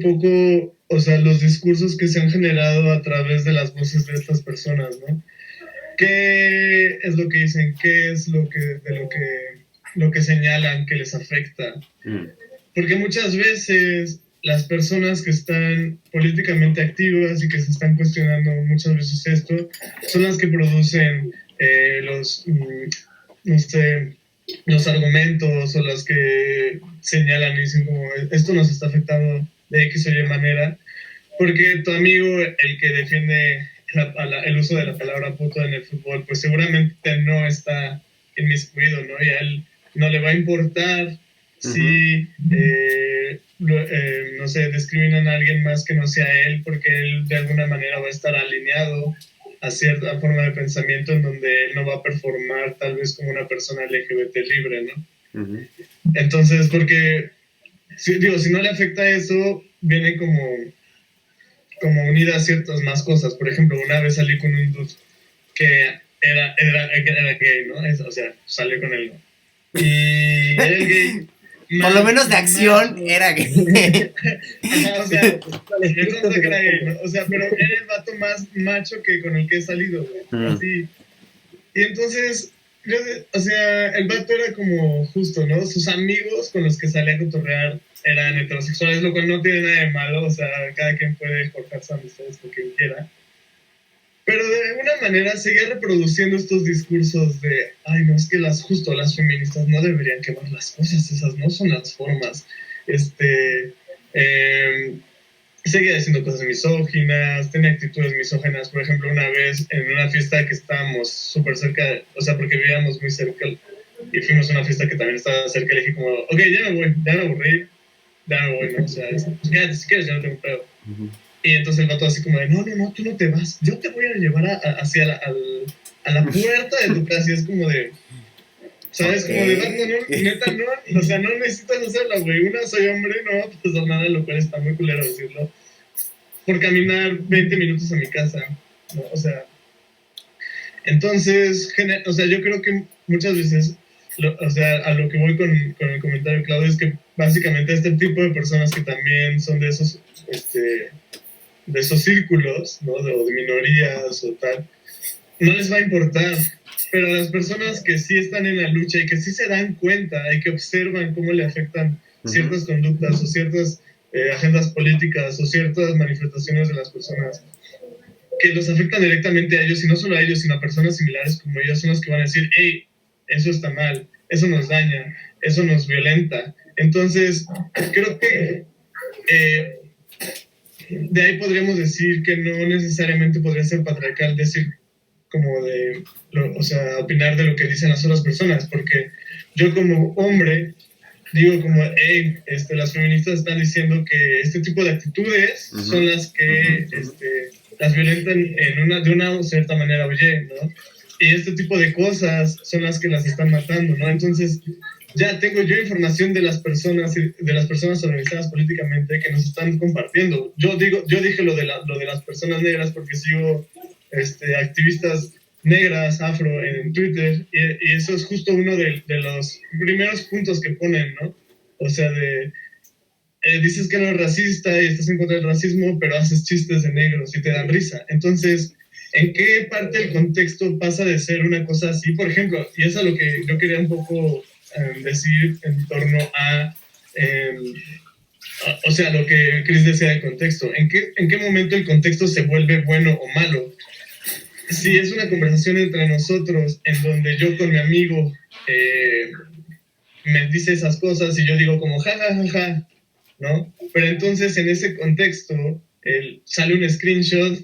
poco, o sea, los discursos que se han generado a través de las voces de estas personas, ¿no? ¿Qué es lo que dicen? ¿Qué es lo que señalan que les afecta? Porque muchas veces las personas que están políticamente activas y que se están cuestionando muchas veces esto, son las que producen los argumentos o las que señalan y dicen como esto nos está afectando de X o Y manera, porque tu amigo, el que defiende el uso de la palabra puto en el fútbol, pues seguramente no está inmiscuido, ¿no? Y a él no le va a importar si, no sé, discriminan a alguien más que no sea él, porque él de alguna manera va a estar alineado a cierta forma de pensamiento en donde él no va a performar tal vez como una persona LGBT libre, ¿no? Entonces, porque, si no le afecta eso, viene como unidas ciertas más cosas. Por ejemplo, una vez salí con un dude que era gay, ¿no? O sea, salió con él, ¿no? Y era el gay. Por lo menos de acción era gay. Ajá, o sea, yo no sé que era gay, ¿no? O sea, pero era el vato más macho que con el que he salido, güey. Así. Y entonces, o sea, el vato era como justo, ¿no? Sus amigos con los que salía a cotorrear eran heterosexuales, lo cual no tiene nada de malo, o sea, cada quien puede cortar sus amistades con quien quiera. Pero de alguna manera seguía reproduciendo estos discursos de, ay, no, es que las feministas no deberían quemar las cosas, esas no son las formas. Seguía diciendo cosas misóginas, tenía actitudes misóginas. Por ejemplo, una vez en una fiesta que estábamos súper cerca, o sea, porque vivíamos muy cerca, y fuimos a una fiesta que también estaba cerca, le dije como, ok, ya me voy, ya me aburrí, ya me voy, ¿no? O sea, quédate si quieres, ya no tengo pedo. Y entonces el vato así como de, no, tú no te vas, yo te voy a llevar hacia a la puerta de tu casa. Y es como de, ¿sabes? Okay. Como de, no, neta, no, o sea, no necesitas hacerla, güey. Una, soy hombre, no va a pasar nada, lo cual está muy culero decirlo. Por caminar 20 minutos a mi casa, ¿no? O sea, entonces, o sea, yo creo que muchas veces, o sea, a lo que voy con el comentario, Claudio, es que básicamente este tipo de personas que también son de esos círculos, ¿no? O de minorías o tal, no les va a importar. Pero a las personas que sí están en la lucha y que sí se dan cuenta y que observan cómo le afectan ciertas conductas o ciertas agendas políticas o ciertas manifestaciones de las personas que los afectan directamente a ellos, y no solo a ellos, sino a personas similares como ellos, son los que van a decir, hey, eso está mal, eso nos daña, eso nos violenta. Entonces, creo que de ahí podríamos decir que no necesariamente podría ser patriarcal decir como de, o sea, opinar de lo que dicen las otras personas, porque yo como hombre digo como, hey, las feministas están diciendo que este tipo de actitudes son las que las violentan de una cierta manera, oye, ¿no? Y este tipo de cosas son las que las están matando, ¿no? Entonces, ya tengo yo información de las personas organizadas políticamente que nos están compartiendo. Yo dije lo de las personas negras porque sigo activistas negras, afro en Twitter, y eso es justo uno de los primeros puntos que ponen, ¿no? O sea, dices que no eres racista y estás en contra del racismo, pero haces chistes de negros y te dan risa. Entonces, ¿en qué parte del contexto pasa de ser una cosa así? Por ejemplo, y eso es lo que yo quería un poco decir en torno o sea, lo que Chris decía del contexto. ¿En qué momento el contexto se vuelve bueno o malo? Si es una conversación entre nosotros en donde yo con mi amigo me dice esas cosas y yo digo como ja, ¿no? Pero entonces en ese contexto sale un screenshot.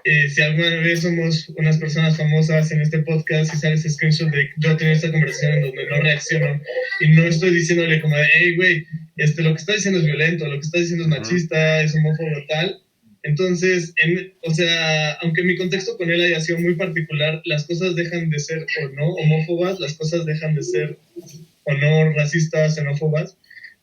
Si alguna vez somos unas personas famosas en este podcast y sale ese screenshot de yo tener esta conversación en donde no reacciono y no estoy diciéndole como de, hey, güey, lo que estás diciendo es violento, lo que estás diciendo es machista, es homófobo, tal. Entonces, o sea, aunque mi contexto con él haya sido muy particular, las cosas dejan de ser o no homófobas, las cosas dejan de ser o no racistas, xenófobas.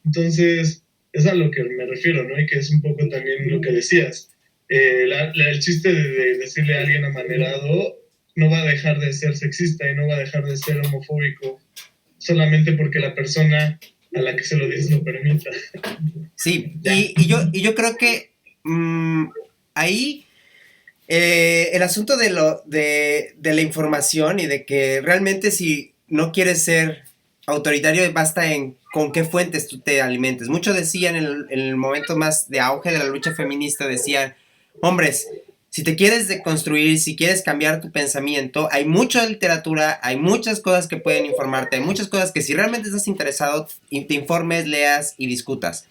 Entonces, es a lo que me refiero, ¿no? Y que es un poco también lo que decías. El chiste de decirle a alguien amanerado no va a dejar de ser sexista y no va a dejar de ser homofóbico solamente porque la persona a la que se lo dices lo permita. Sí, y yo creo que ahí el asunto de la información y de que realmente si no quieres ser autoritario basta en con qué fuentes tú te alimentes. Muchos decían en el momento más de auge de la lucha feminista, decían, hombres, si te quieres deconstruir, si quieres cambiar tu pensamiento, hay mucha literatura, hay muchas cosas que pueden informarte, hay muchas cosas que si realmente estás interesado, te informes, leas y discutas.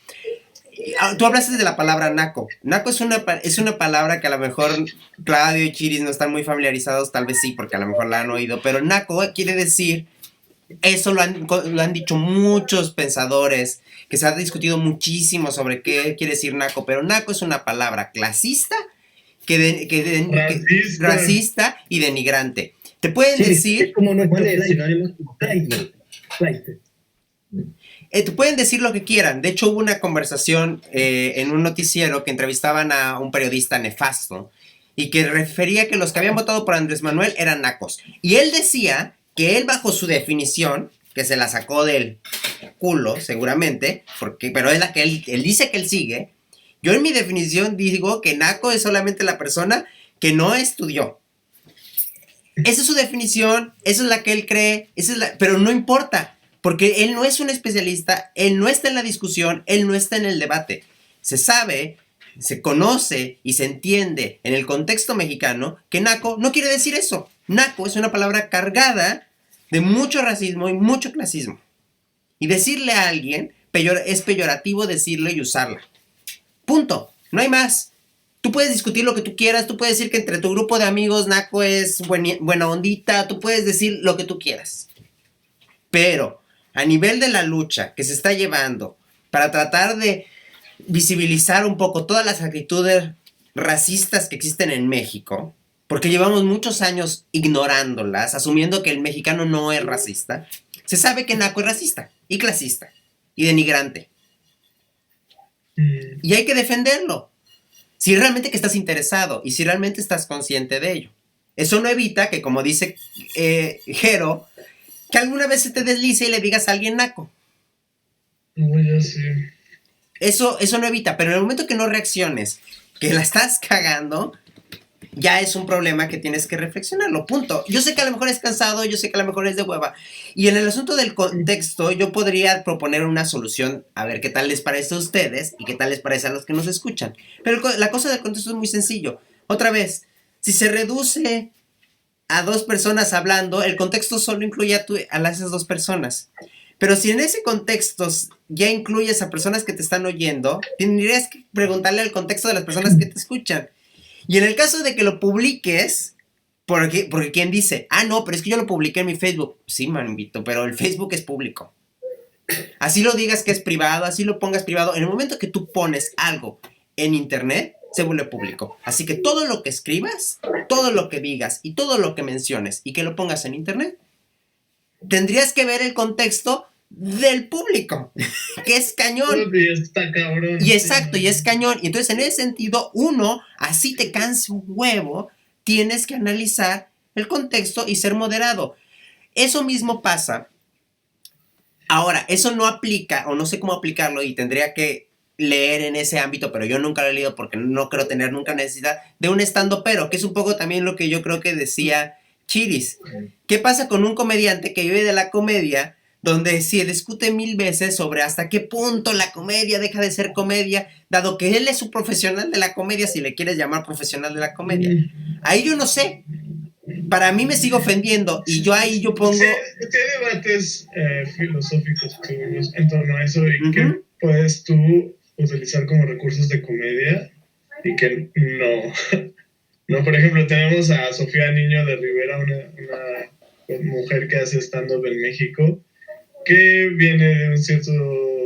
Tú hablaste de la palabra naco. Naco es una palabra que a lo mejor Claudio y Chiris no están muy familiarizados, tal vez sí, porque a lo mejor la han oído, pero naco quiere decir, eso lo han dicho muchos pensadores, que se ha discutido muchísimo sobre qué quiere decir naco, pero naco es una palabra clasista, racista y denigrante. Te pueden decir... Es como nuestro flight. Te pueden decir lo que quieran. De hecho, hubo una conversación en un noticiero que entrevistaban a un periodista nefasto y que refería que los que habían votado por Andrés Manuel eran nacos. Y él decía que él, bajo su definición, que se la sacó del culo seguramente, pero es la que él dice que él sigue, yo en mi definición digo que naco es solamente la persona que no estudió. Esa es su definición, esa es la que él cree, pero no importa, porque él no es un especialista, él no está en la discusión, él no está en el debate. Se sabe, se conoce y se entiende en el contexto mexicano que naco no quiere decir eso. Naco es una palabra cargada de mucho racismo y mucho clasismo. Y decirle a alguien es peyorativo decirlo y usarla. Punto, no hay más. Tú puedes discutir lo que tú quieras, tú puedes decir que entre tu grupo de amigos naco es buena ondita, tú puedes decir lo que tú quieras. Pero a nivel de la lucha que se está llevando para tratar de visibilizar un poco todas las actitudes racistas que existen en México, porque llevamos muchos años ignorándolas, asumiendo que el mexicano no es racista, se sabe que naco es racista y clasista y denigrante. Y hay que defenderlo. Si realmente que estás interesado y si realmente estás consciente de ello. Eso no evita que, como dice Jero, que alguna vez se te deslice y le digas a alguien naco. Ya sé. Eso no evita, pero en el momento que no reacciones, que la estás cagando, ya es un problema que tienes que reflexionarlo, punto. Yo sé que a lo mejor es cansado, yo sé que a lo mejor es de hueva. Y en el asunto del contexto, yo podría proponer una solución, a ver qué tal les parece a ustedes y qué tal les parece a los que nos escuchan. Pero la cosa del contexto es muy sencillo. Otra vez, si se reduce a 2 personas hablando, el contexto solo incluye a esas 2 personas. Pero si en ese contexto ya incluyes a personas que te están oyendo, tendrías que preguntarle el contexto de las personas que te escuchan. Y en el caso de que lo publiques, porque quien dice, no, pero es que yo lo publiqué en mi Facebook. Sí, manito, pero el Facebook es público. Así lo digas que es privado, así lo pongas privado. En el momento que tú pones algo en internet, se vuelve público. Así que todo lo que escribas, todo lo que digas y todo lo que menciones y que lo pongas en internet, tendrías que ver el contexto del público, que es cañón. Y está cabrón. Y exacto, y es cañón. Y entonces, en ese sentido, uno, así te canse un huevo, tienes que analizar el contexto y ser moderado. Eso mismo pasa. Ahora, eso no aplica, o no sé cómo aplicarlo, y tendría que leer en ese ámbito, pero yo nunca lo he leído porque no creo tener nunca necesidad de un estandopero, que es un poco también lo que yo creo que decía Chiris. ¿Qué pasa con un comediante que vive de la comedia, donde se discute 1000 veces sobre hasta qué punto la comedia deja de ser comedia, dado que él es un profesional de la comedia, si le quieres llamar profesional de la comedia? Ahí yo no sé. Para mí me sigo ofendiendo y yo pongo... Sí, hay debates filosóficos en torno a eso y que puedes tú utilizar como recursos de comedia y que no. No, por ejemplo, tenemos a Sofía Niño de Rivera, una mujer que hace stand-up en México, que viene de un cierto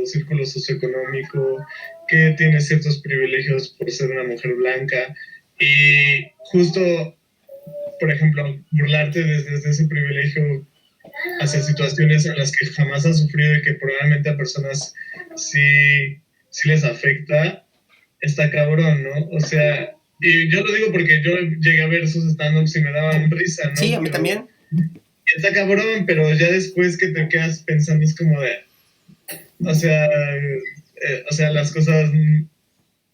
círculo socioeconómico, que tiene ciertos privilegios por ser una mujer blanca, y justo, por ejemplo, burlarte desde ese privilegio hacia situaciones en las que jamás has sufrido y que probablemente a personas sí les afecta, está cabrón, ¿no? O sea, y yo lo digo porque yo llegué a ver sus stand-ups y me daban risa, ¿no? Sí, a mí también. Está cabrón, pero ya después que te quedas pensando es como de... O sea, las cosas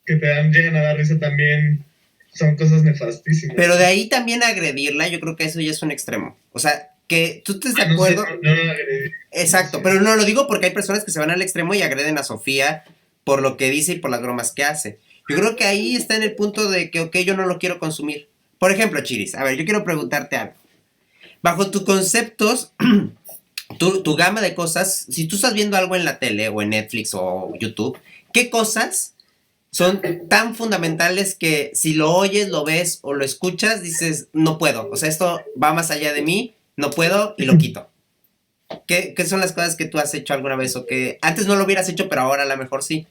que llegan a dar risa también son cosas nefastísimas. Pero de ahí también agredirla, yo creo que eso ya es un extremo. O sea, que tú estés de acuerdo... No, agredir. Exacto, sí. Pero no lo digo porque hay personas que se van al extremo y agreden a Sofía por lo que dice y por las bromas que hace. Yo creo que ahí está en el punto de que, yo no lo quiero consumir. Por ejemplo, Chiris, a ver, yo quiero preguntarte algo. Bajo tus conceptos, tu gama de cosas, si tú estás viendo algo en la tele o en Netflix o YouTube, ¿qué cosas son tan fundamentales que si lo oyes, lo ves o lo escuchas, dices, no puedo? O sea, esto va más allá de mí, no puedo y lo quito. ¿Qué son las cosas que tú has hecho alguna vez o que antes no lo hubieras hecho, pero ahora a lo mejor sí?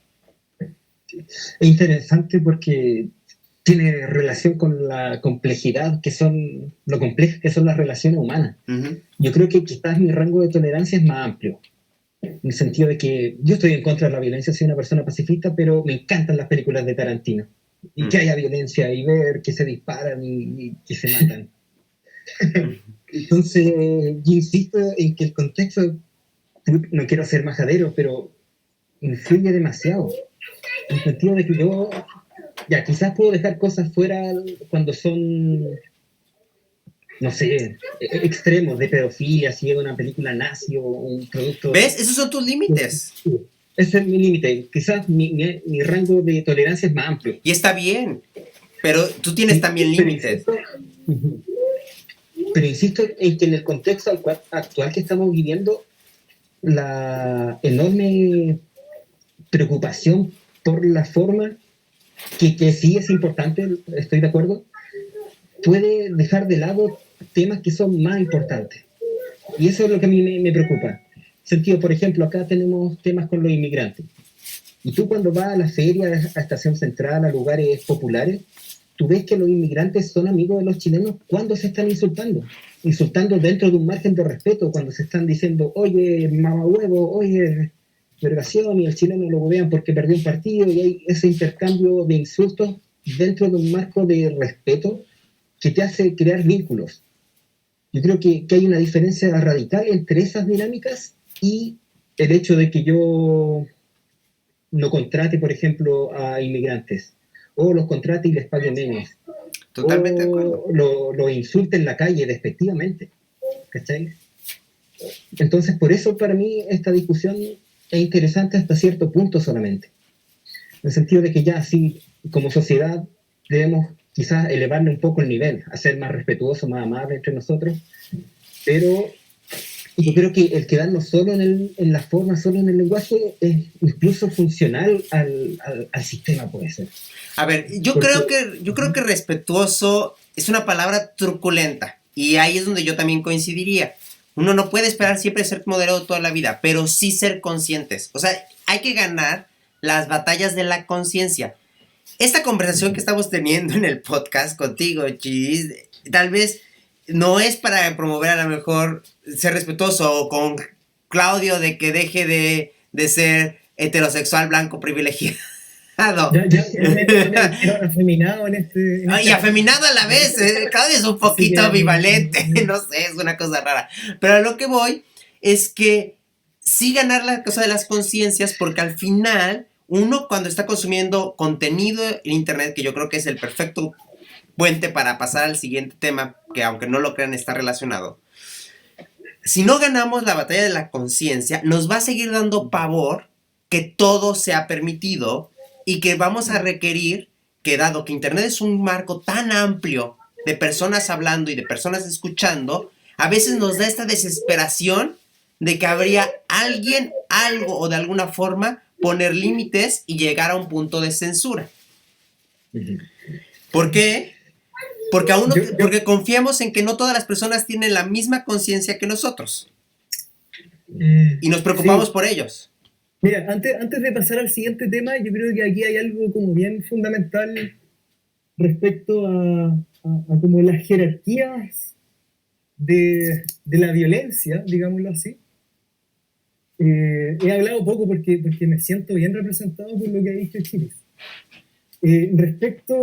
Es interesante porque tiene relación con la complejidad lo complejas que son las relaciones humanas. Uh-huh. Yo creo que quizás mi rango de tolerancia es más amplio, en el sentido de que yo estoy en contra de la violencia, soy una persona pacifista, pero me encantan las películas de Tarantino. y que haya violencia y ver que se disparan y que se matan. Entonces, yo insisto en que el contexto, no quiero ser majadero, pero influye demasiado. En el sentido de que yo, ya, quizás puedo dejar cosas fuera cuando son, no sé, extremos de pedofilia, si es una película nazi o un producto... ¿Ves? Esos son tus límites. Ese es mi límite. Quizás mi rango de tolerancia es más amplio. Y está bien, pero tú tienes también límites. Pero insisto en que en el contexto actual que estamos viviendo, la enorme preocupación por la forma, que sí es importante, estoy de acuerdo, puede dejar de lado temas que son más importantes. Y eso es lo que a mí me preocupa. Sentido, por ejemplo, acá tenemos temas con los inmigrantes. Y tú cuando vas a la feria, a Estación Central, a lugares populares, tú ves que los inmigrantes son amigos de los chilenos cuando se están insultando dentro de un margen de respeto, cuando se están diciendo, oye, mamahuevo, oye, vergación, y el chileno lo gobean porque perdió un partido, y hay ese intercambio de insultos dentro de un marco de respeto que te hace crear vínculos. Yo creo que hay una diferencia radical entre esas dinámicas y el hecho de que yo no contrate, por ejemplo, a inmigrantes, o los contrate y les pague menos, Totalmente de o acuerdo. lo insulte en la calle despectivamente, ¿cachai? Entonces, por eso para mí esta discusión es interesante hasta cierto punto solamente, en el sentido de que ya sí, como sociedad, debemos quizás elevarle un poco el nivel, a ser más respetuosos, más amables entre nosotros, pero yo creo que el quedarnos solo en la forma, solo en el lenguaje, es incluso funcional al sistema, puede ser. A ver, yo creo que respetuoso es una palabra truculenta, y ahí es donde yo también coincidiría. Uno no puede esperar siempre ser moderado toda la vida, pero sí ser conscientes. O sea, hay que ganar las batallas de la conciencia. Esta conversación que estamos teniendo en el podcast contigo, Chis, tal vez no es para promover a lo mejor ser respetuoso, o con Claudio de que deje de ser heterosexual blanco privilegiado. Ya afeminado en este... Y afeminado a la vez. Claudio es un poquito ambivalente. No sé, es una cosa rara. Pero a lo que voy es que sí ganar la cosa de las conciencias, porque al final uno, cuando está consumiendo contenido en internet, que yo creo que es el perfecto puente para pasar al siguiente tema, que aunque no lo crean está relacionado, si no ganamos la batalla de la conciencia, nos va a seguir dando pavor que todo sea permitido, y que vamos a requerir que, dado que internet es un marco tan amplio de personas hablando y de personas escuchando, a veces nos da esta desesperación de que habría alguien, algo o de alguna forma poner límites y llegar a un punto de censura. ¿Por qué? Porque confiamos en que no todas las personas tienen la misma conciencia que nosotros. Y nos preocupamos por ellos. Mira, antes de pasar al siguiente tema, yo creo que aquí hay algo como bien fundamental respecto a como las jerarquías de la violencia, digámoslo así. He hablado poco porque me siento bien representado por lo que ha dicho Chiles. Respecto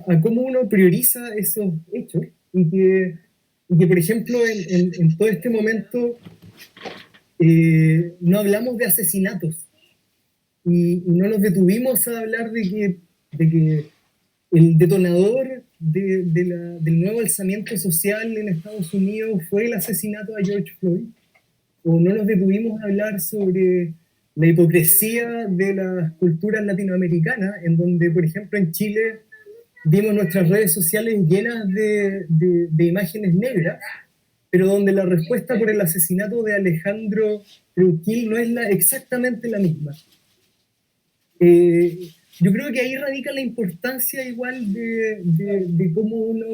a cómo uno prioriza esos hechos, y que por ejemplo, en todo este momento no hablamos de asesinatos, y no nos detuvimos a hablar de que el detonador del nuevo alzamiento social en Estados Unidos fue el asesinato a George Floyd, o no nos detuvimos a hablar sobre la hipocresía de las culturas latinoamericanas, en donde, por ejemplo, en Chile vimos nuestras redes sociales llenas de imágenes negras, pero donde la respuesta por el asesinato de Alejandro Trujillo no es exactamente la misma. Yo creo que ahí radica la importancia igual de cómo uno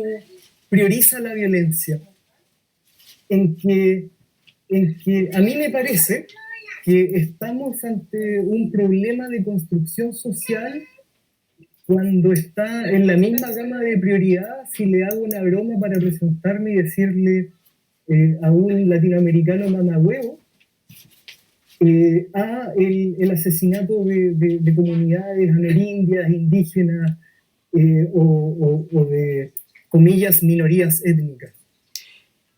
prioriza la violencia, en que a mí me parece que estamos ante un problema de construcción social cuando está en la misma gama de prioridad si le hago una broma para presentarme y decirle a un latinoamericano mamahuevo, a el asesinato de comunidades amerindias, indígenas, o de, comillas, minorías étnicas.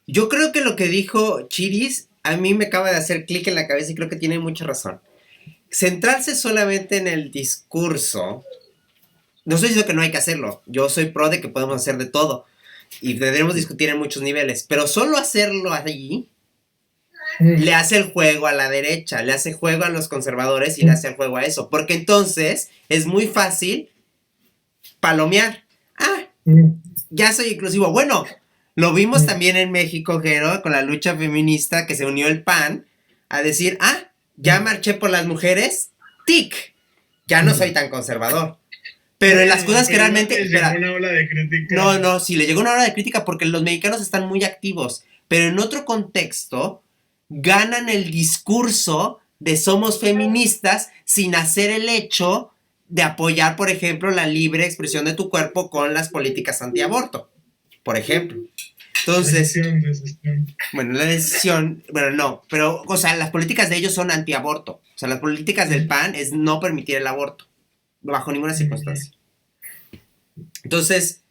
Yo creo que lo que dijo Chiris a mí me acaba de hacer clic en la cabeza y creo que tiene mucha razón. Centrarse solamente en el discurso, no estoy diciendo que no hay que hacerlo, yo soy pro de que podemos hacer de todo y debemos discutir en muchos niveles, pero solo hacerlo allí le hace el juego a la derecha, le hace juego a los conservadores y le hace el juego a eso, porque entonces es muy fácil palomear. Ya soy inclusivo. Bueno, lo vimos también en México, Jero, con la lucha feminista que se unió el PAN a decir, ya marché por las mujeres, tic, ya no soy tan conservador. Pero en las cosas que realmente... llegó una ola de crítica. No, sí, le llegó una ola de crítica porque los mexicanos están muy activos, pero en otro contexto ganan el discurso de somos feministas sin hacer el hecho de apoyar, por ejemplo, la libre expresión de tu cuerpo con las políticas antiaborto, por ejemplo. Entonces, la decisión, no, pero, o sea, las políticas de ellos son antiaborto. O sea, las políticas del PAN es no permitir el aborto, bajo ninguna circunstancia. Entonces,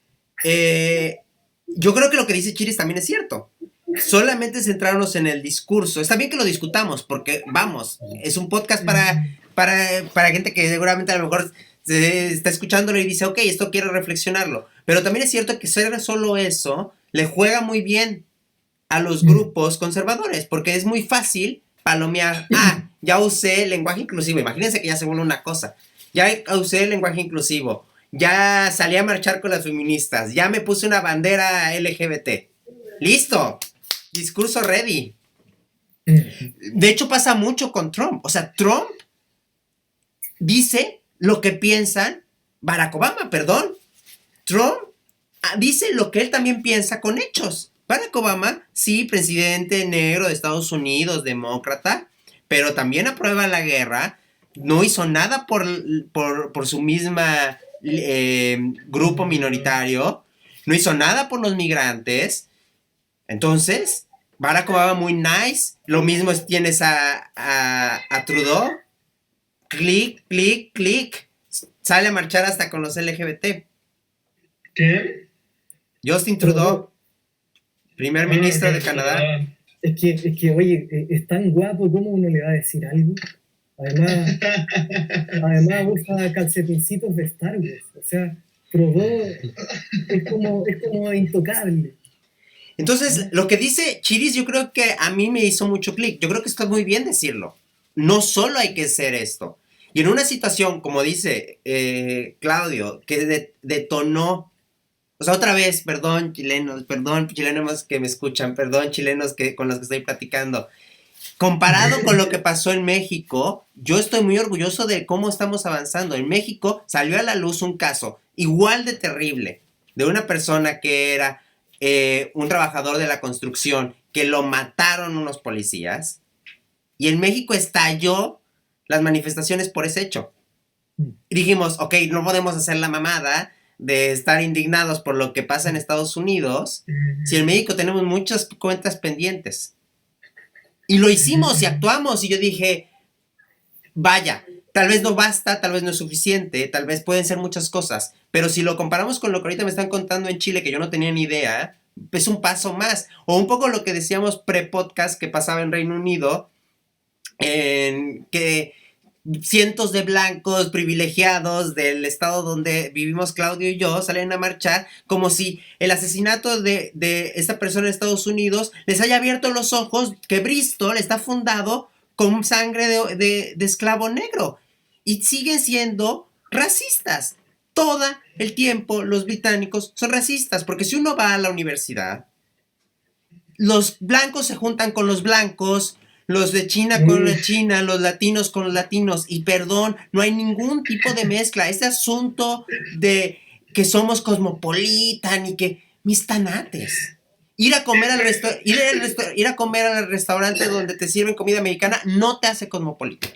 yo creo que lo que dice Chiris también es cierto. Solamente centrarnos en el discurso. Está bien que lo discutamos, porque, vamos, es un podcast para gente que seguramente a lo mejor está escuchándolo y dice, ok, esto quiero reflexionarlo. Pero también es cierto que ser solo eso le juega muy bien a los grupos conservadores, porque es muy fácil palomear. Ya usé el lenguaje inclusivo. Imagínense que ya se vuelve una cosa. Ya usé el lenguaje inclusivo. Ya salí a marchar con las feministas. Ya me puse una bandera LGBT. ¡Listo! Discurso ready. De hecho, pasa mucho con Trump. O sea, Trump dice lo que piensan Barack Obama, perdón. Trump dice lo que él también piensa con hechos. Barack Obama, sí, presidente negro de Estados Unidos, demócrata, pero también aprueba la guerra. No hizo nada por su misma grupo minoritario. No hizo nada por los migrantes. Entonces, Barack Obama muy nice. Lo mismo tienes a Trudeau. Clic, clic, clic. Sale a marchar hasta con los LGBT. ¿Qué? Justin Trudeau, primer ministro de Canadá. Es que, oye, es tan guapo, ¿cómo uno le va a decir algo? Además usa calcetincitos de Star Wars. O sea, Trudeau es como intocable. Entonces, lo que dice Chiris, yo creo que a mí me hizo mucho clic. Yo creo que está muy bien decirlo. No solo hay que hacer esto. Y en una situación, como dice Claudio, que detonó, o sea, otra vez, perdón chilenos que me escuchan, perdón chilenos con los que estoy platicando. Comparado con lo que pasó en México, yo estoy muy orgulloso de cómo estamos avanzando. En México salió a la luz un caso igual de terrible de una persona que era un trabajador de la construcción, que lo mataron unos policías. Y en México estalló las manifestaciones por ese hecho. Y dijimos, ok, no podemos hacer la mamada de estar indignados por lo que pasa en Estados Unidos, si en México tenemos muchas cuentas pendientes. Y lo hicimos y actuamos, y yo dije, vaya, tal vez no basta, tal vez no es suficiente, tal vez pueden ser muchas cosas, pero si lo comparamos con lo que ahorita me están contando en Chile, que yo no tenía ni idea, es un paso más. O un poco lo que decíamos pre-podcast que pasaba en Reino Unido, en que cientos de blancos privilegiados del estado donde vivimos Claudio y yo salen a marchar como si el asesinato de esta persona en Estados Unidos les haya abierto los ojos que Bristol está fundado con sangre de esclavo negro, y siguen siendo racistas. Todo el tiempo los británicos son racistas, porque si uno va a la universidad, los blancos se juntan con los blancos, los de China con la China, los latinos con los latinos, y perdón, no hay ningún tipo de mezcla. Este asunto de que somos cosmopolitan y que mis tanates. Ir a comer al restaurante donde te sirven comida mexicana no te hace cosmopolita.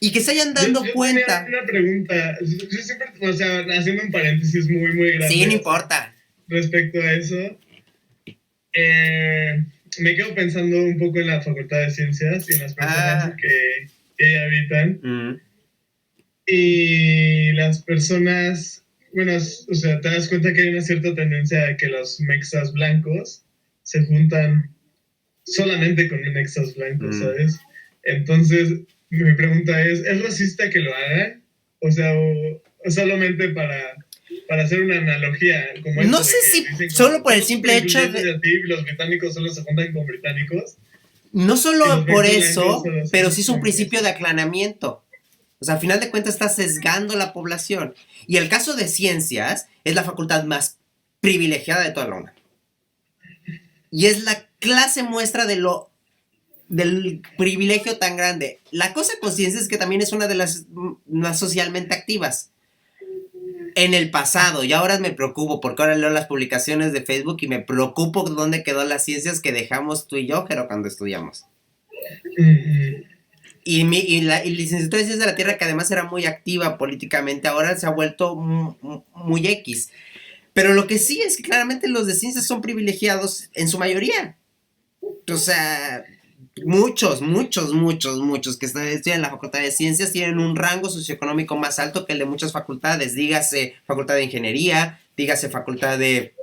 Y que se hayan dado cuenta. Una pregunta, yo siempre, o sea, haciendo un paréntesis muy, muy grande. Sí, no importa. Respecto a eso, me quedo pensando un poco en la Facultad de Ciencias y en las personas que ahí habitan. Y las personas bueno, o sea, te das cuenta que hay una cierta tendencia a que los mexas blancos se juntan solamente con mexas blancos, ¿sabes? Entonces, mi pregunta ¿es racista que lo hagan? O sea, o solamente para hacer una analogía, como no sé si solo por el simple hecho de ti, los británicos solo se juntan con británicos. No solo por eso, pero sí es un principio de aclanamiento. O sea, al final de cuentas está sesgando la población. Y el caso de ciencias es la facultad más privilegiada de toda la UNAM. Y es la clase muestra del privilegio tan grande. La cosa con ciencias es que también es una de las más socialmente activas. En el pasado, y ahora me preocupo porque ahora leo las publicaciones de Facebook y me preocupo dónde quedó las ciencias que dejamos tú y yo, Jero, cuando estudiamos. Y la licenciatura de Ciencias de la Tierra, que además era muy activa políticamente, ahora se ha vuelto muy X. Pero lo que sí es que claramente los de ciencias son privilegiados en su mayoría. O sea, muchos que estudian en la Facultad de Ciencias tienen un rango socioeconómico más alto que el de muchas facultades. Dígase Facultad de Ingeniería, dígase Facultad de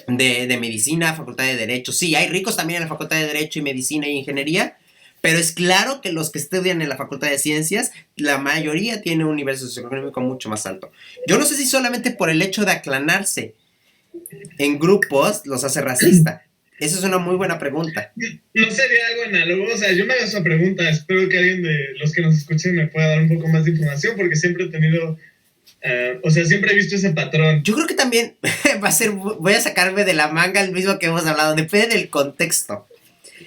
Medicina, Facultad de Derecho. Sí, hay ricos también en la Facultad de Derecho y Medicina y Ingeniería, pero es claro que los que estudian en la Facultad de Ciencias, la mayoría tiene un nivel socioeconómico mucho más alto. Yo no sé si solamente por el hecho de aclanarse en grupos los hace racista. Esa es una muy buena pregunta. ¿No sería algo análogo? O sea, yo me hago esa pregunta. Espero que alguien de los que nos escuchen me pueda dar un poco más de información, porque siempre he tenido... o sea, siempre he visto ese patrón. Yo creo que también voy a sacarme de la manga el mismo que hemos hablado. Depende del contexto.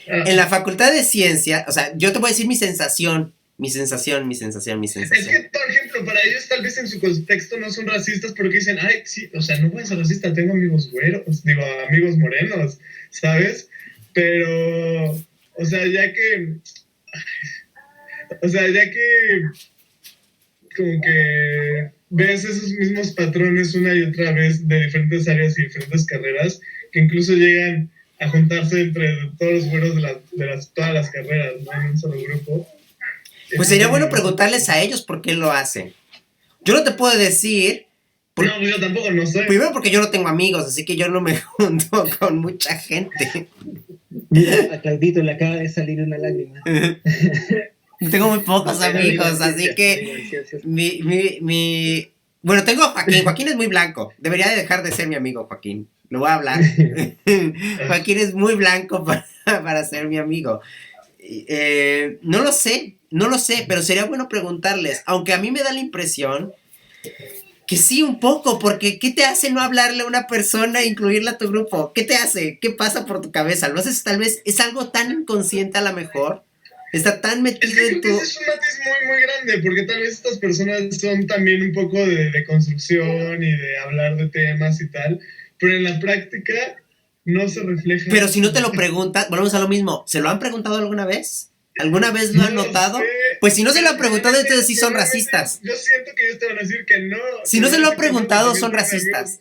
En la Facultad de Ciencia, o sea, yo te voy a decir mi sensación. Es que, por ejemplo, para ellos tal vez en su contexto no son racistas porque dicen, ay, sí, o sea, no voy a ser racista, tengo amigos güeros, digo, amigos morenos, ¿sabes? Pero, o sea, ya que como que ves esos mismos patrones una y otra vez de diferentes áreas y diferentes carreras que incluso llegan a juntarse entre todos los güeros de todas las carreras, ¿no? En un solo grupo. Pues sería bueno preguntarles a ellos por qué lo hacen. Yo no te puedo decir... No, yo tampoco, no sé. Primero porque yo no tengo amigos, así que yo no me junto con mucha gente. Mira, a Claudito le acaba de salir una lágrima. Tengo muy pocos amigos, así que... Bueno, tengo a Joaquín. Joaquín es muy blanco. Debería de dejar de ser mi amigo, Joaquín. Lo voy a hablar. Joaquín es muy blanco para ser mi amigo. No lo sé, pero sería bueno preguntarles, aunque a mí me da la impresión que sí, un poco, porque ¿qué te hace no hablarle a una persona e incluirla a tu grupo? ¿Qué te hace? ¿Qué pasa por tu cabeza? ¿Lo haces tal vez? ¿Es algo tan inconsciente a lo mejor? ¿Está tan metido en tu...? Es un matiz muy grande, porque tal vez estas personas son también un poco de construcción y de hablar de temas y tal, pero en la práctica no se refleja. Pero si no te lo preguntas, volvemos a lo mismo. ¿Se lo han preguntado alguna vez? ¿Alguna vez lo han notado? Pues si no se lo han preguntado, entonces sí son racistas. Yo siento que ellos te van a decir que no. Si no se lo han preguntado, son racistas.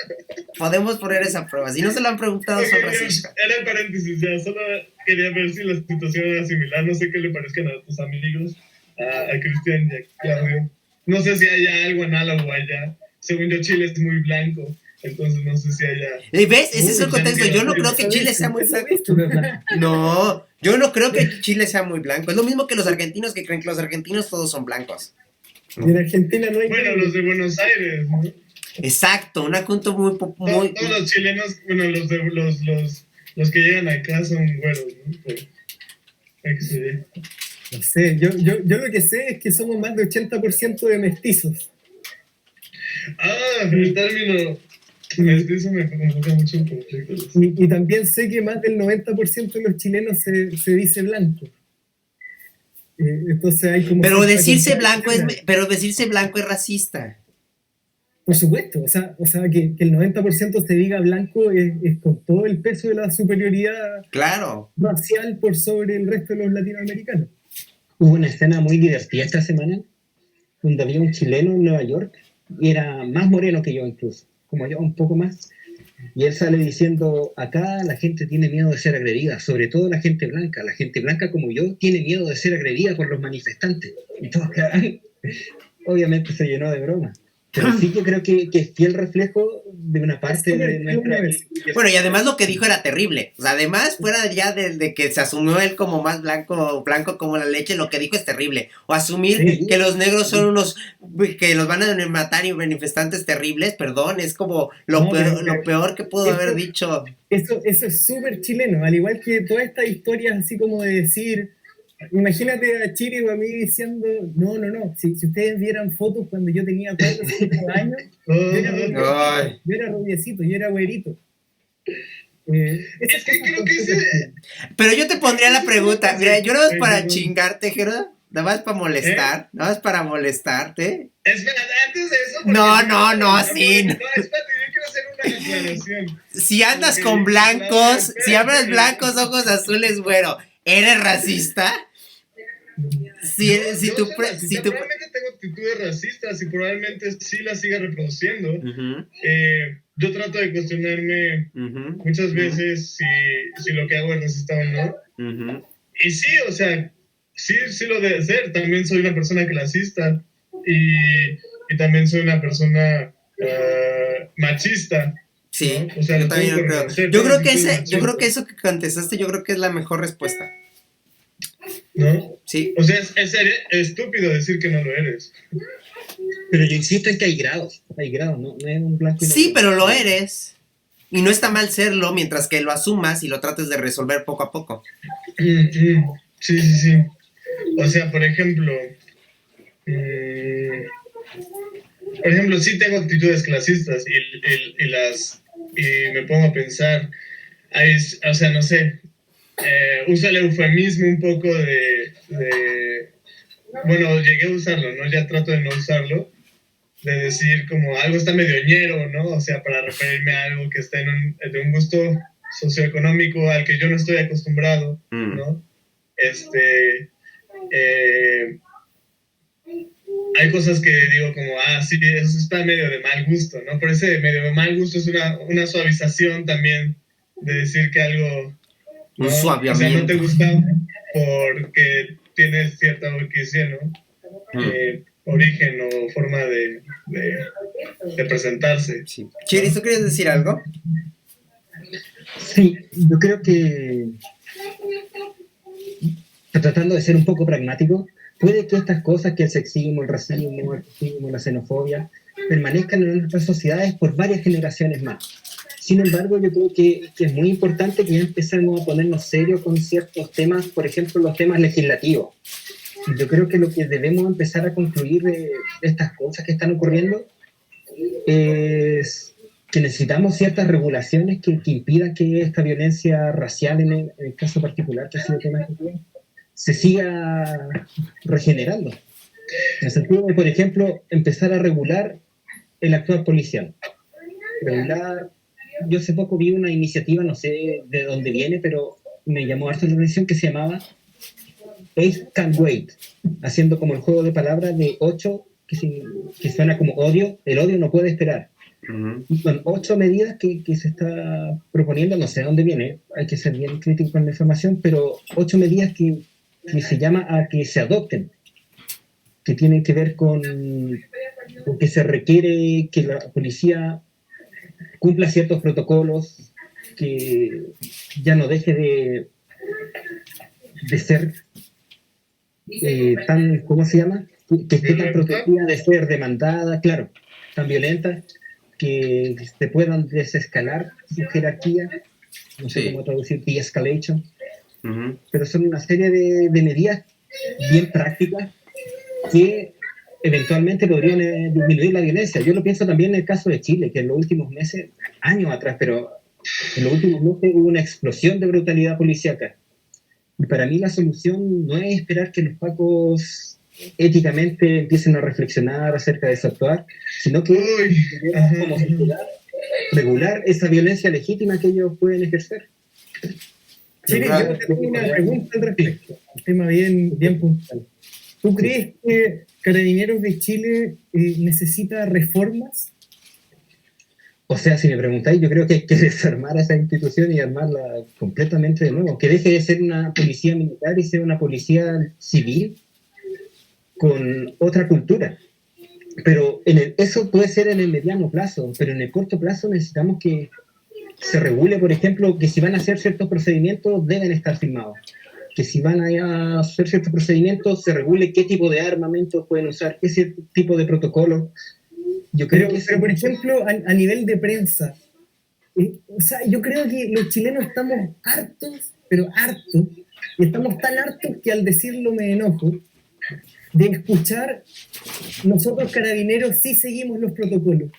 Podemos poner esa prueba. Si no se lo han preguntado, son racistas. Era el paréntesis, ya. Solo quería ver si la situación era similar. No sé qué le parezcan a tus amigos, a Cristian y a Claudio. No sé si haya algo análogo allá. Según yo, Chile es muy blanco. Entonces no sé si haya... ¿Ves? Ese es el contexto. Yo no creo que Chile sea muy blanco. No, yo no creo que Chile sea muy blanco. Es lo mismo que los argentinos que creen que los argentinos todos son blancos. En Argentina no hay... Bueno, los de Buenos Aires, ¿no? Exacto, un asunto muy... Todos los chilenos, bueno, los que llegan acá son güeros, ¿no? Pues, no sé, yo lo que sé es que somos más de 80% de mestizos. El término mestizo me provoca mucho conflicto. Y también sé que más del 90% de los chilenos se dice blanco. Entonces hay como... Pero decirse blanco es racista. Por supuesto, o sea que el 90% se diga blanco es con todo el peso de la superioridad racial por sobre el resto de los latinoamericanos. Hubo una escena muy divertida esta semana, donde había un chileno en Nueva York, y era más moreno que yo incluso, como yo, un poco más, y él sale diciendo, acá la gente tiene miedo de ser agredida, sobre todo la gente blanca como yo tiene miedo de ser agredida por los manifestantes, y todos quedaron, obviamente se llenó de broma. Pero sí yo creo que es fiel reflejo de una parte de nuestra... Bueno, y además lo que dijo era terrible. O sea, además, fuera ya de que se asumió él como más blanco como la leche, lo que dijo es terrible. O asumir que los negros son unos, que los van a matar y manifestantes terribles, perdón, es como lo peor que pudo haber dicho. Eso es súper chileno, al igual que todas estas historias así como de decir... Imagínate a Chiri o a mí diciendo, no, si ustedes vieran fotos cuando yo tenía 4 o 5 años, yo era rubiecito, yo era güerito. Es que creo que Pero yo te pondría la pregunta, mira, yo no es para chingarte, Gerardo, nada más para molestar, nada más para molestarte. Espera, antes de eso... No, sí. No, espérate, yo quiero hacer una aclaración. Si andas con blancos, si hablas blancos, ojos azules, güero, ¿eres racista? Si probablemente tengo actitudes racistas y probablemente sí las siga reproduciendo. Yo trato de cuestionarme muchas veces si lo que hago es racista o no. Y sí, o sea, sí lo debe ser. También soy una persona clasista y también soy una persona machista. Sí, ¿no? O sea, yo también lo creo. Yo creo que eso que contestaste, yo creo que es la mejor respuesta. ¿No? Sí. O sea, es estúpido decir que no lo eres. Pero yo insisto en que hay grados, no es un blanco y sí, pero lo eres. Y no está mal serlo mientras que lo asumas y lo trates de resolver poco a poco. Sí. O sea, por ejemplo, sí tengo actitudes clasistas y me pongo a pensar, o sea, no sé, uso el eufemismo un poco bueno, llegué a usarlo, ¿no? Ya trato de no usarlo, de decir como algo está medio ñero, ¿no? O sea, para referirme a algo que está de un gusto socioeconómico al que yo no estoy acostumbrado, ¿no? Hay cosas que digo como, sí, eso está medio de mal gusto, ¿no? Pero ese medio de mal gusto es una suavización también de decir que algo... ¿no? Un suaviamiento. O sea, no te gusta porque tienes cierta origen o forma de presentarse. Sí. Chiri, ¿tú querías decir algo? Sí, yo creo que tratando de ser un poco pragmático, puede que estas cosas, que el sexismo, el racismo, la xenofobia, permanezcan en nuestras sociedades por varias generaciones más. Sin embargo, yo creo que es muy importante que ya empecemos a ponernos serios con ciertos temas, por ejemplo, los temas legislativos. Yo creo que lo que debemos empezar a concluir de estas cosas que están ocurriendo es que necesitamos ciertas regulaciones que impidan que esta violencia racial, en el caso particular que ha sido tema de se siga regenerando. En el sentido de, por ejemplo, empezar a regular el actuar policial. Yo hace poco vi una iniciativa, no sé de dónde viene, pero me llamó harto la atención, que se llamaba Hate Can't Wait, haciendo como el juego de palabras de 8, que suena como odio, el odio no puede esperar. Y son 8 medidas que se está proponiendo, no sé de dónde viene, hay que ser bien crítico con la información, pero 8 medidas que se llama a que se adopten, que tienen que ver con que se requiere que la policía cumpla ciertos protocolos, que ya no deje de ser tan, ¿cómo se llama? Que esté tan protegida de ser demandada, claro, tan violenta, que se puedan desescalar su jerarquía, no sé cómo traducir, de-escalation, pero son una serie de medidas bien prácticas que eventualmente podrían disminuir la violencia. Yo lo pienso también en el caso de Chile, que en los últimos meses, años atrás, pero en los últimos meses hubo una explosión de brutalidad policíaca. Y para mí la solución no es esperar que los pacos éticamente empiecen a reflexionar acerca de su actuar, sino que como sociedad, regular esa violencia legítima que ellos pueden ejercer. Chile, yo tengo una pregunta al respecto, un tema bien puntual. ¿Tú crees que Carabineros de Chile necesita reformas? O sea, si me preguntáis, yo creo que hay que desarmar a esa institución y armarla completamente de nuevo. Que deje de ser una policía militar y sea una policía civil con otra cultura. Pero eso puede ser en el mediano plazo, pero en el corto plazo necesitamos que se regule, por ejemplo, que si van a hacer ciertos procedimientos deben estar firmados. Que si van a hacer ciertos procedimientos se regule qué tipo de armamentos pueden usar, qué tipo de protocolo. Yo creo pero por ejemplo, a nivel de prensa, o sea, yo creo que los chilenos estamos hartos, pero hartos, y estamos tan hartos que al decirlo me enojo, de escuchar, nosotros carabineros sí seguimos los protocolos.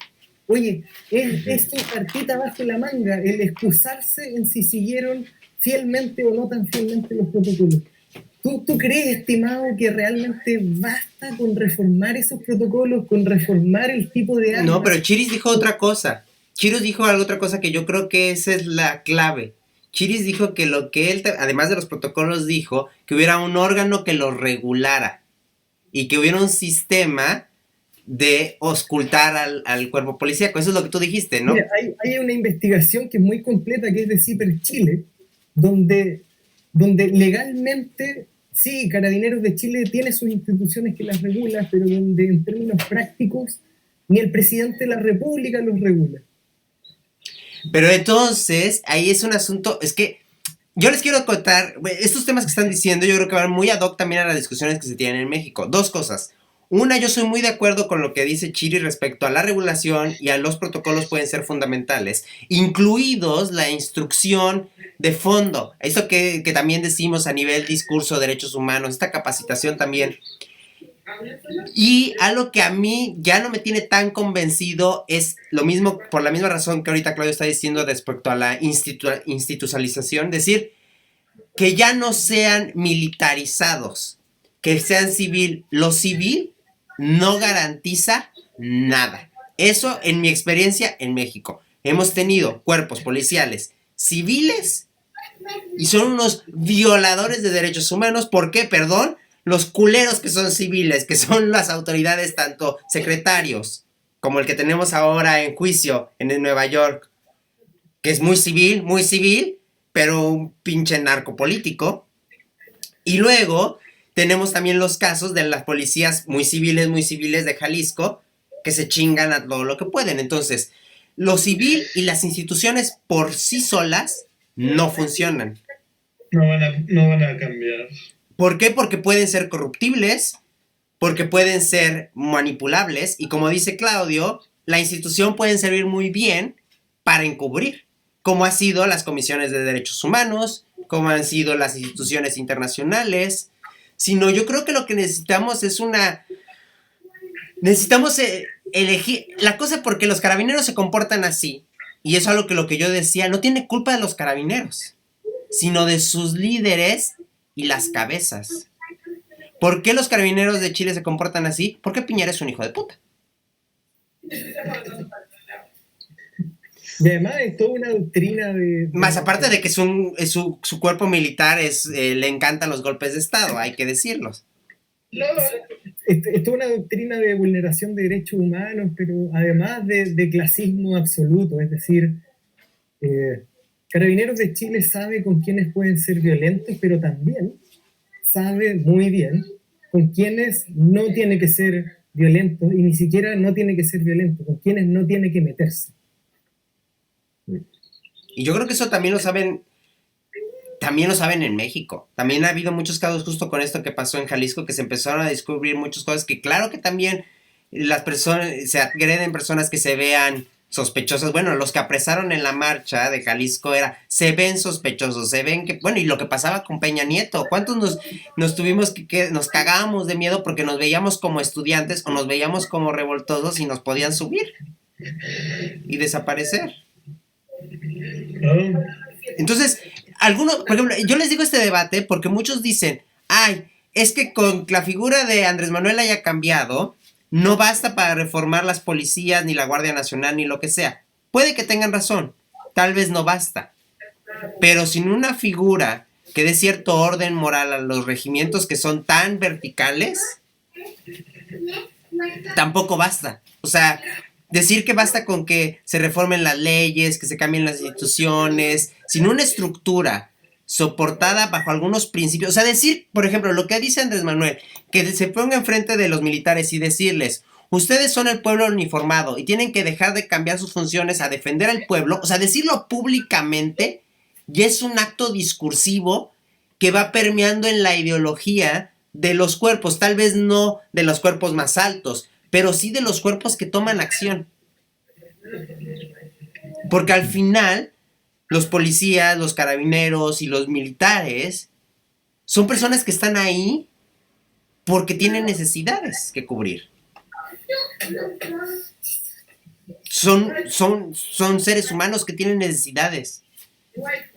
Oye, es tu cartita bajo la manga el excusarse en si siguieron fielmente o no tan fielmente los protocolos. ¿Tú crees, estimado, que realmente basta con reformar esos protocolos, con reformar el tipo de armas? No, pero Chiris dijo otra cosa. Chiris dijo otra cosa que yo creo que esa es la clave. Chiris dijo que lo que él, además de los protocolos, dijo que hubiera un órgano que los regulara y que hubiera un sistema de auscultar al cuerpo policíaco. Eso es lo que tú dijiste, ¿no? Mira, hay una investigación que es muy completa, que es de CIPER Chile, donde legalmente, sí, Carabineros de Chile tiene sus instituciones que las regulan, pero donde en términos prácticos ni el presidente de la República los regula. Pero entonces, ahí es un asunto, es que yo les quiero contar, estos temas que están diciendo, yo creo que van muy ad hoc también a las discusiones que se tienen en México. Dos cosas. Una, yo soy muy de acuerdo con lo que dice Chiri respecto a la regulación y a los protocolos pueden ser fundamentales, incluidos la instrucción de fondo. Eso que también decimos a nivel discurso de derechos humanos, esta capacitación también. Y algo que a mí ya no me tiene tan convencido es lo mismo, por la misma razón que ahorita Claudio está diciendo respecto a la institucionalización, decir que ya no sean militarizados, que sean civil. Lo civil no garantiza nada. Eso en mi experiencia en México. Hemos tenido cuerpos policiales civiles y son unos violadores de derechos humanos. ¿Por qué? Perdón. Los culeros que son civiles, que son las autoridades, tanto secretarios como el que tenemos ahora en juicio en Nueva York, que es muy civil, pero un pinche narcopolítico. Y luego tenemos también los casos de las policías muy civiles de Jalisco, que se chingan a todo lo que pueden. Entonces, lo civil y las instituciones por sí solas no funcionan. No van a cambiar. ¿Por qué? Porque pueden ser corruptibles, porque pueden ser manipulables, y como dice Claudio, la institución puede servir muy bien para encubrir, como han sido las comisiones de derechos humanos, como han sido las instituciones internacionales. Sino yo creo que lo que necesitamos es necesitamos elegir la cosa, porque los carabineros se comportan así, y eso es lo que yo decía, no tiene culpa de los carabineros, sino de sus líderes y las cabezas. ¿Por qué los carabineros de Chile se comportan así? Porque Piñera es un hijo de puta. Y además es toda una doctrina de Más aparte de que su cuerpo militar le encantan los golpes de Estado, hay que decirlos. Es toda una doctrina de vulneración de derechos humanos, pero además de clasismo absoluto. Es decir, Carabineros de Chile sabe con quiénes pueden ser violentos, pero también sabe muy bien con quiénes no tiene que ser violento, y ni siquiera no tiene que ser violento, con quienes no tiene que meterse. Y yo creo que eso también lo saben en México. También ha habido muchos casos justo con esto que pasó en Jalisco, que se empezaron a descubrir muchas cosas que claro que también las personas, se agreden personas que se vean sospechosas. Bueno, los que apresaron en la marcha de Jalisco se ven sospechosos, se ven que, bueno, y lo que pasaba con Peña Nieto, ¿cuántos nos tuvimos que nos cagábamos de miedo porque nos veíamos como estudiantes o nos veíamos como revoltosos y nos podían subir y desaparecer? Entonces, por ejemplo, yo les digo este debate porque muchos dicen, ay, es que con la figura de Andrés Manuel haya cambiado, no basta para reformar las policías, ni la Guardia Nacional, ni lo que sea. Puede que tengan razón, tal vez no basta. Pero sin una figura que dé cierto orden moral a los regimientos que son tan verticales, tampoco basta. O sea, decir que basta con que se reformen las leyes, que se cambien las instituciones, sin una estructura soportada bajo algunos principios. O sea, decir, por ejemplo, lo que dice Andrés Manuel, que se ponga enfrente de los militares y decirles, ustedes son el pueblo uniformado y tienen que dejar de cambiar sus funciones a defender al pueblo, o sea, decirlo públicamente ya es un acto discursivo que va permeando en la ideología de los cuerpos, tal vez no de los cuerpos más altos, pero sí de los cuerpos que toman acción. Porque al final, los policías, los carabineros y los militares son personas que están ahí porque tienen necesidades que cubrir. Son seres humanos que tienen necesidades.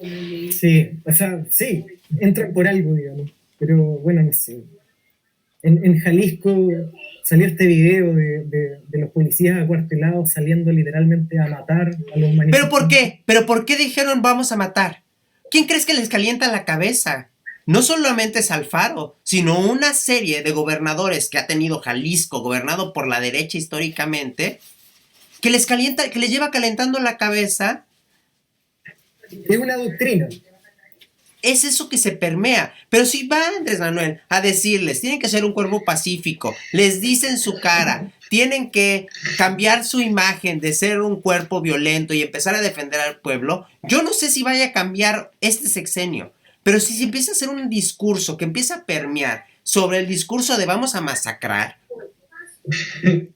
Sí, o sea, sí, entran por algo, digamos. Pero bueno, no sé. En Jalisco salió este video de los policías acuartelados saliendo literalmente a matar a los manifestantes. ¿Pero por qué? ¿Pero por qué dijeron vamos a matar? ¿Quién crees que les calienta la cabeza? No solamente es Alfaro, sino una serie de gobernadores que ha tenido Jalisco, gobernado por la derecha históricamente, que les lleva calentando la cabeza. Es una doctrina. Es eso que se permea. Pero si va Andrés Manuel a decirles, tienen que ser un cuerpo pacífico, les dice en su cara, tienen que cambiar su imagen de ser un cuerpo violento y empezar a defender al pueblo, yo no sé si vaya a cambiar este sexenio. Pero si se empieza a hacer un discurso que empieza a permear sobre el discurso de vamos a masacrar,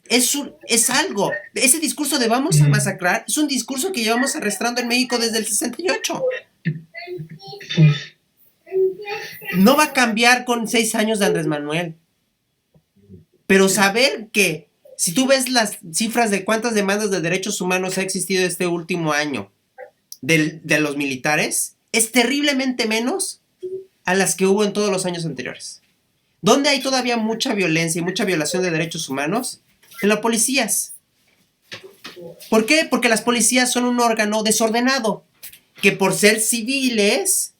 es algo. Ese discurso de vamos a masacrar es un discurso que llevamos arrastrando en México desde el 68. No va a cambiar con 6 años de Andrés Manuel. Pero saber que si tú ves las cifras de cuántas demandas de derechos humanos ha existido este último año de los militares, es terriblemente menos a las que hubo en todos los años anteriores. ¿Dónde hay todavía mucha violencia y mucha violación de derechos humanos? En las policías. ¿Por qué? Porque las policías son un órgano desordenado, que por ser civiles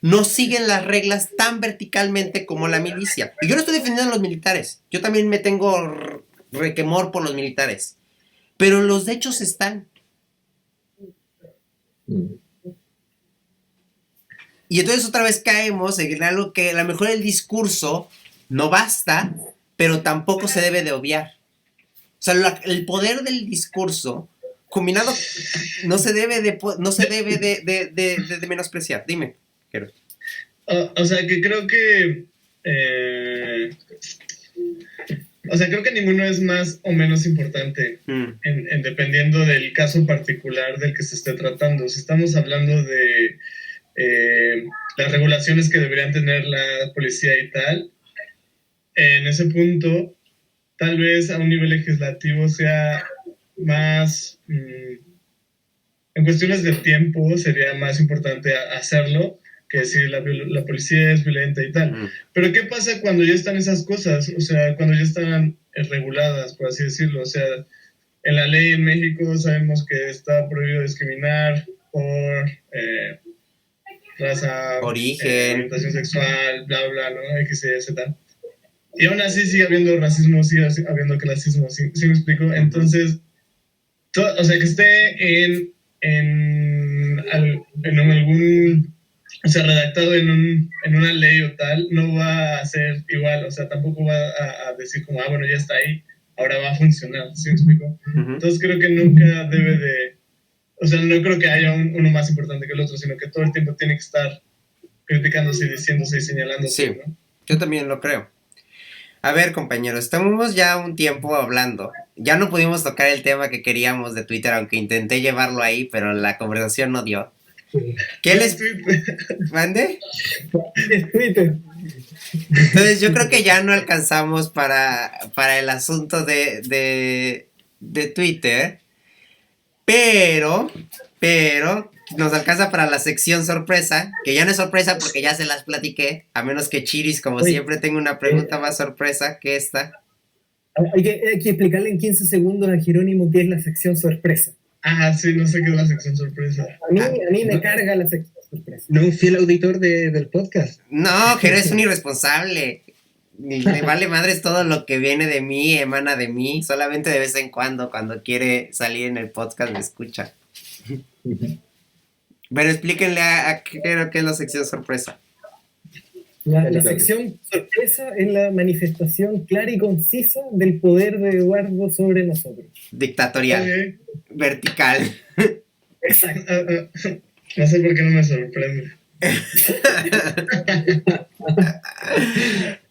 no siguen las reglas tan verticalmente como la milicia. Y yo no estoy defendiendo a los militares. Yo también me tengo requemor por los militares. Pero los hechos están. Y entonces otra vez caemos en algo que a lo mejor el discurso no basta, pero tampoco se debe de obviar. O sea, el poder del discurso combinado no se debe de menospreciar. Dime, Jero. O sea, que creo que... creo que ninguno es más o menos importante dependiendo del caso particular del que se esté tratando. Si estamos hablando de las regulaciones que deberían tener la policía y tal, en ese punto, tal vez a un nivel legislativo sea más... en cuestiones de tiempo sería más importante hacerlo que decir la policía es violenta y tal. Pero ¿qué pasa cuando ya están esas cosas? O sea, cuando ya están reguladas, por así decirlo. O sea, en la ley en México sabemos que está prohibido discriminar por raza, origen, orientación sexual, bla, bla, ¿no? X, Y, Z. Y aún así sigue habiendo racismo, sigue habiendo clasismo, ¿sí me explico? Entonces, o sea, que esté en algún... O sea, redactado en una ley o tal, no va a ser igual. O sea, tampoco va a decir como, bueno, ya está ahí, ahora va a funcionar. ¿Sí me explico? Entonces creo que nunca debe de... O sea, no creo que haya uno más importante que el otro, sino que todo el tiempo tiene que estar criticándose y diciéndose y señalándose, sí, ¿no? Yo también lo creo. A ver, compañeros, estamos ya un tiempo hablando. Ya no pudimos tocar el tema que queríamos de Twitter, aunque intenté llevarlo ahí, pero la conversación no dio. ¿Qué les mande? Twitter. Entonces yo creo que ya no alcanzamos para el asunto de Twitter, pero nos alcanza para la sección sorpresa, que ya no es sorpresa porque ya se las platiqué, a menos que Chiris, como siempre, tenga una pregunta más sorpresa que esta. Hay que explicarle en 15 segundos a Jerónimo qué es la sección sorpresa. Sí, no sé qué es la sección sorpresa. A mí me carga la sección sorpresa. ¿No un fiel auditor del podcast? No, Jero es un irresponsable. Le vale madres todo lo que viene de mí, emana de mí. Solamente de vez en cuando quiere salir en el podcast, me escucha. Pero explíquenle a Jero qué es la sección sorpresa. La sección sorpresa es la manifestación clara y concisa del poder de Eduardo sobre nosotros. Dictatorial. Vertical. Exacto. No sé por qué no me sorprende.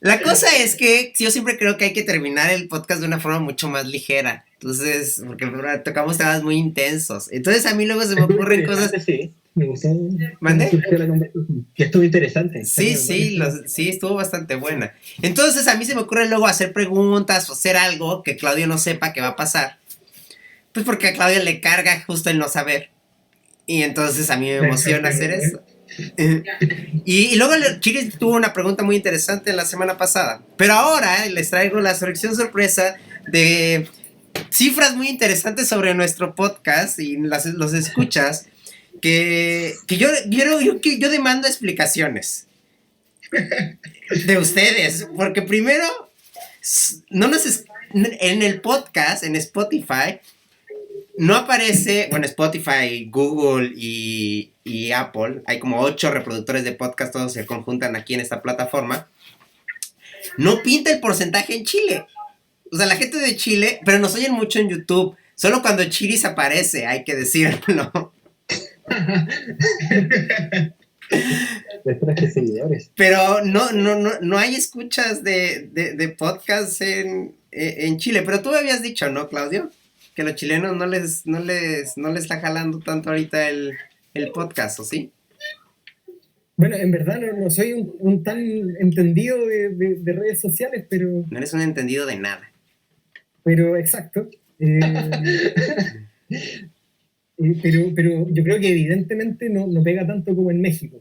La cosa es que yo siempre creo que hay que terminar el podcast de una forma mucho más ligera. Entonces, porque tocamos temas muy intensos. Entonces a mí luego se me ocurren cosas... Sí, me gustó. ¿Mande? Que estuvo interesante. Sí, sí, estuvo bastante buena. Entonces a mí se me ocurre luego hacer preguntas o hacer algo que Claudio no sepa que va a pasar. Pues porque a Claudio le carga justo el no saber. Y entonces a mí me emociona hacer eso. Y luego Chiri tuvo una pregunta muy interesante la semana pasada. Pero ahora les traigo la selección sorpresa de cifras muy interesantes sobre nuestro podcast y los escuchas. Que yo demando explicaciones de ustedes. Porque primero, en el podcast, en Spotify, no aparece, bueno, Spotify, Google y Apple, hay como 8 reproductores de podcast, todos se conjuntan aquí en esta plataforma. No pinta el porcentaje en Chile. O sea, la gente de Chile, pero nos oyen mucho en YouTube. Solo cuando Chiris aparece, hay que decirlo. Pero no hay escuchas de podcast en Chile. Pero tú me habías dicho, ¿no, Claudio? Que a los chilenos no les está jalando tanto ahorita el podcast, ¿o sí? Bueno, en verdad no soy un tan entendido de redes sociales, pero... No eres un entendido de nada. Pero, exacto. Pero yo creo que evidentemente no pega tanto como en México.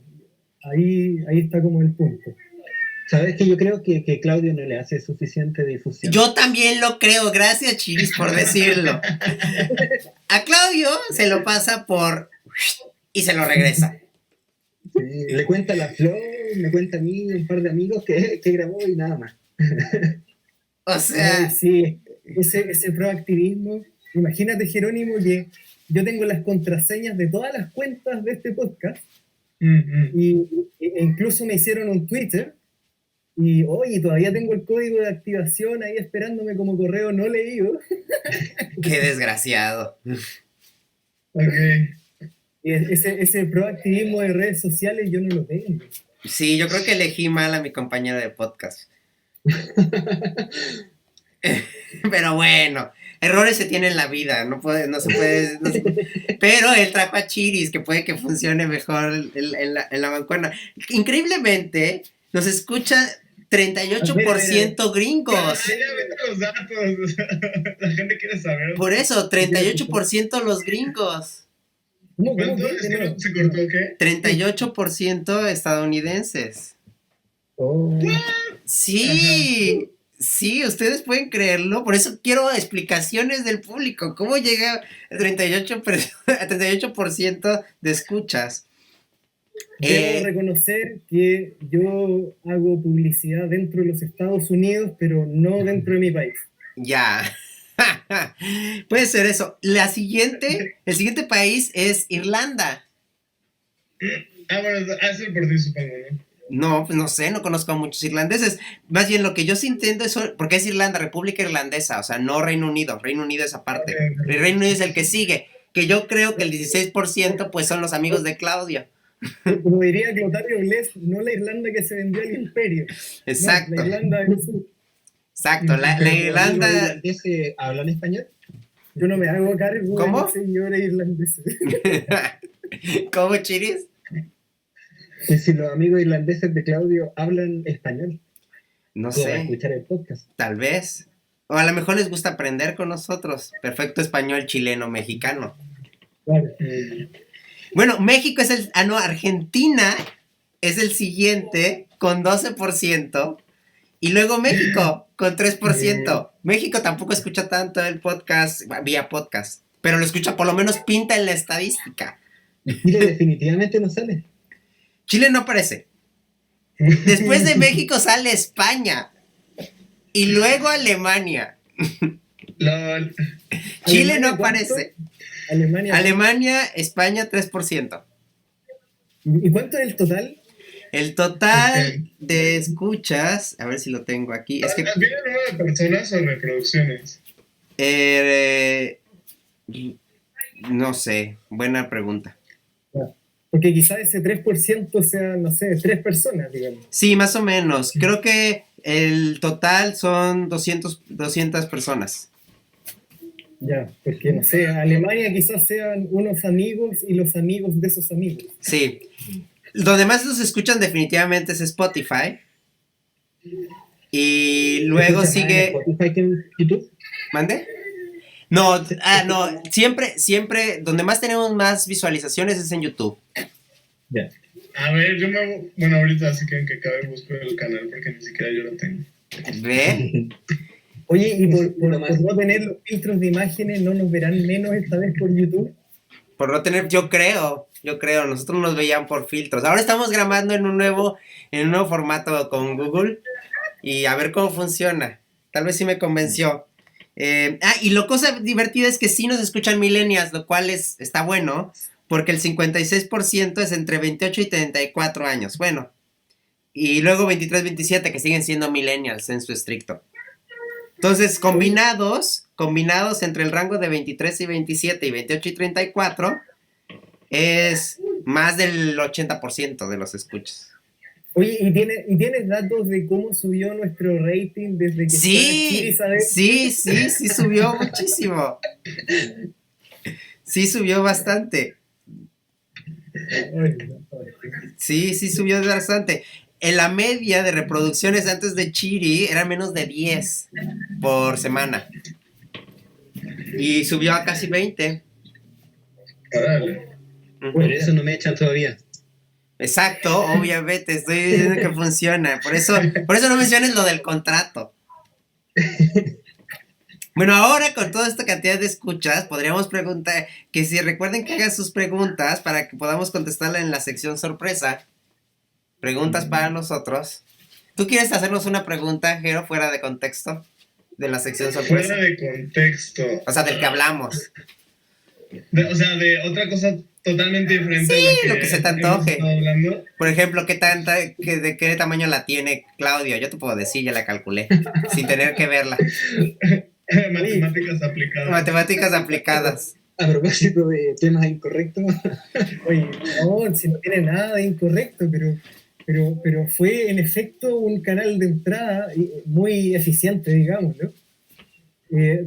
Ahí está como el punto. ¿Sabes que yo creo que Claudio no le hace suficiente difusión? Yo también lo creo, gracias Chiris por decirlo. A Claudio se lo pasa por... y se lo regresa. Sí, le cuenta a la Flor, me cuenta a mí, un par de amigos que grabó y nada más. O sea... sí, ese proactivismo. Imagínate, Jerónimo, que yo tengo las contraseñas de todas las cuentas de este podcast e incluso me hicieron un Twitter y, oye, todavía tengo el código de activación ahí esperándome como correo no leído. Qué desgraciado. Okay. Y ese proactivismo de redes sociales yo no lo tengo. Sí, yo creo que elegí mal a mi compañero de podcast. Pero bueno, errores se tienen en la vida, no se puede. Pero él trajo a Chiris, que puede que funcione mejor en la mancuerna. Increíblemente, nos escucha 38% gringos. Ya vete los datos, la gente quiere saber. Por eso, 38% los gringos. ¿Cuánto? ¿Se cortó qué? 38% estadounidenses. Oh. Sí. Ajá. Sí, ustedes pueden creerlo, por eso quiero explicaciones del público, cómo llega el 38% de escuchas. Debo reconocer que yo hago publicidad dentro de los Estados Unidos, pero no dentro de mi país. Ya, puede ser eso. El siguiente país es Irlanda. Bueno, hacer por ti, supongo, ¿no? No, pues no sé, no conozco a muchos irlandeses. Más bien lo que yo sí entiendo es, porque es Irlanda, República Irlandesa, o sea, no Reino Unido. Reino Unido es aparte. El Reino Unido es el que sigue, que yo creo que el 16% pues son los amigos de Claudio. Como diría Clotario Blest, no la Irlanda que se vendió al imperio. Exacto. No, la Irlanda del sur. Exacto, la Irlanda... ¿Irlandeses hablan español? Yo no me hago cargo de ¿Cómo? los señores irlandeses. ¿Cómo, Chiris? Que si los amigos irlandeses de Claudio hablan español. No sé. Escuchar el podcast. Tal vez. O a lo mejor les gusta aprender con nosotros. Perfecto español chileno, mexicano. Claro. Bueno, México es Argentina es el siguiente con 12%. Y luego México con 3%. México tampoco escucha tanto el podcast, vía podcast. Pero lo escucha, por lo menos pinta en la estadística. Chile definitivamente no sale. Chile no aparece. Después de México sale España. Y luego Alemania. Chile no aparece. Alemania, España, 3%. ¿Y cuánto es el total? El total de escuchas, a ver si lo tengo aquí. Es que ¿Viene el número de personas o reproducciones? No sé, buena pregunta. Porque quizás ese 3% sea, no sé, 3 personas, digamos. Sí, más o menos. Creo que el total son 200 personas. Ya, porque no sé, Alemania quizás sean unos amigos y los amigos de esos amigos. Sí. Donde más los escuchan definitivamente es Spotify. Y luego sigue... ¿Spotify que en YouTube? ¿Mande? No, no, siempre, donde más tenemos más visualizaciones es en YouTube. Ya. A ver, bueno, ahorita así que acabe busco el canal porque ni siquiera yo lo tengo. ¿Ve? Oye, y por no tener los filtros de imágenes, ¿no nos verán menos esta vez por YouTube? Por no tener, yo creo, nosotros nos veían por filtros. Ahora estamos grabando en un nuevo formato con Google y a ver cómo funciona. Tal vez sí me convenció. Y lo cosa divertida es que sí nos escuchan millennials, lo cual está bueno, porque el 56% es entre 28 y 34 años. Bueno, y luego 23, 27 que siguen siendo millennials en su estricto. Entonces, combinados entre el rango de 23 y 27 y 28 y 34, es más del 80% de los escuchas. Oye, ¿y tienes datos de cómo subió nuestro rating desde que Sí, sí, subió muchísimo. Sí, subió bastante. Sí, subió bastante. En la media de reproducciones antes de Chiri era menos de 10 por semana. Y subió a casi 20. Órale. Por eso no me echan todavía. Exacto, obviamente, estoy diciendo que funciona. Por eso no menciones lo del contrato. Bueno, ahora con toda esta cantidad de escuchas, podríamos preguntar, que si recuerden que hagan sus preguntas para que podamos contestarla en la sección sorpresa. Preguntas para nosotros. ¿Tú quieres hacernos una pregunta, Jero, fuera de contexto? De la sección sorpresa. Fuera de contexto. O sea, del que hablamos. De otra cosa totalmente diferente Sí, a lo que se te antoje. hemos estado hablando. Por ejemplo, de qué tamaño la tiene Claudio? Yo te puedo decir, ya la calculé, sin tener que verla. Matemáticas aplicadas. Matemáticas aplicadas. A propósito de temas incorrectos. Oye, no, si no tiene nada de incorrecto, pero fue en efecto un canal de entrada muy eficiente, digamos, ¿no?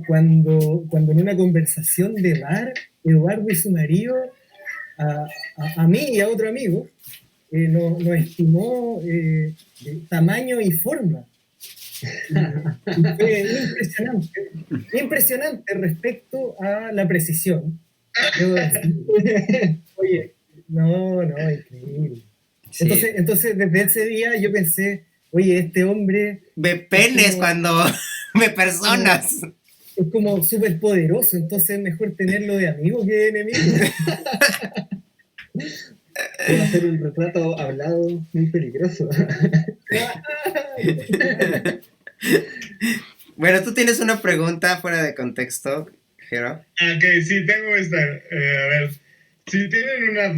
Cuando en una conversación de bar, Eduardo y su marido, a mí y a otro amigo, nos estimó tamaño y forma. Y fue impresionante respecto a la precisión. Oye, no, increíble. Sí. Entonces, desde ese día yo pensé, oye, este hombre... Ve penes cuando ve personas. Es como súper poderoso, entonces es mejor tenerlo de amigo que de enemigo. Puedo hacer un retrato hablado muy peligroso. Bueno, tú tienes una pregunta fuera de contexto, Jero. Ok, sí, tengo esta. A ver, si tienen una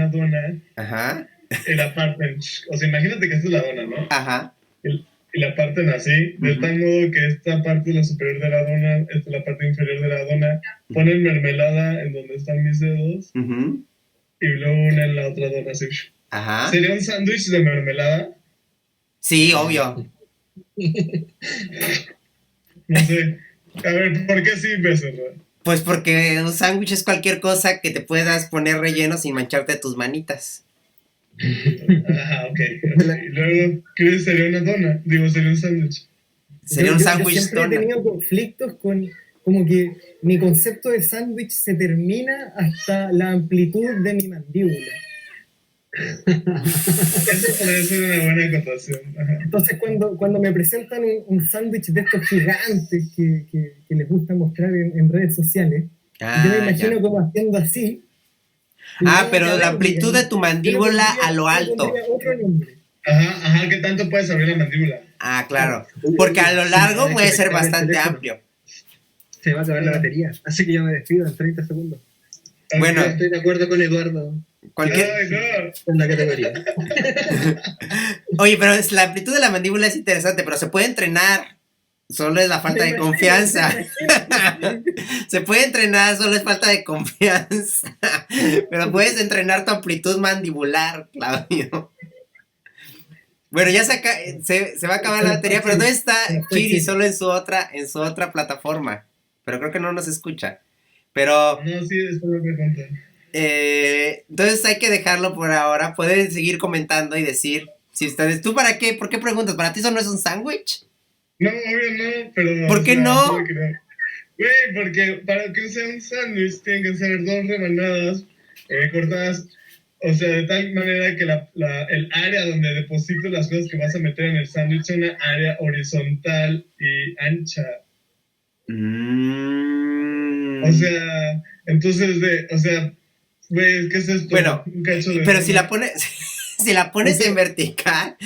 dona, Ajá. y la parten, o sea, imagínate que esta es la dona, ¿no? Ajá. Y la parten así, de tal modo que esta parte la superior de la dona, esta es la parte inferior de la dona, ponen mermelada en donde están mis dedos, y luego unen la otra dona así. Ajá. ¿Sería un sándwich de mermelada? Sí, obvio. No sé. A ver, ¿por qué sí, Becerra? Pues porque un sándwich es cualquier cosa que te puedas poner relleno sin mancharte tus manitas. Ajá, ok. Y luego, ¿qué sería una dona? Digo, sería un sándwich. Sería un sándwich yo siempre dona. he tenido conflictos con como que mi concepto de sándwich se termina hasta la amplitud de mi mandíbula. Eso podría ser una buena acotación. Ajá. Entonces cuando me presentan un sándwich de estos gigantes que les gusta mostrar en redes sociales, yo me imagino como haciendo así. Pero la amplitud de tu mandíbula a lo alto. Ajá, ¿qué tanto puedes abrir la mandíbula? Ah, claro. Porque a lo largo puede ser bastante amplio. Se va a acabar la batería, así que yo me despido en 30 segundos. Bueno. Estoy de acuerdo con Eduardo. Cualquier... Ay, no. En la categoría. Oye, pero la amplitud de la mandíbula es interesante, pero se puede entrenar. Solo es la falta de confianza. Se puede entrenar, solo es falta de confianza. Pero puedes entrenar tu amplitud mandibular, Claudio. Bueno, ya se va a acabar la batería, pero ¿dónde está Chiri? Solo en su otra plataforma. Pero creo que no nos escucha. Pero... No, sí, después lo que contar. Entonces hay que dejarlo por ahora. Pueden seguir comentando y decir si ustedes... ¿Tú para qué? ¿Por qué preguntas? ¿Para ti eso no es un sándwich? No, obvio no, pero... ¿Por qué no? Güey, porque para que sea un sándwich tienen que ser 2 rebanadas cortadas, o sea, de tal manera que el área donde deposito las cosas que vas a meter en el sándwich sea una área horizontal y ancha. O sea, entonces, güey, ¿qué es esto? Bueno, un cacho de pero si la pones en vertical,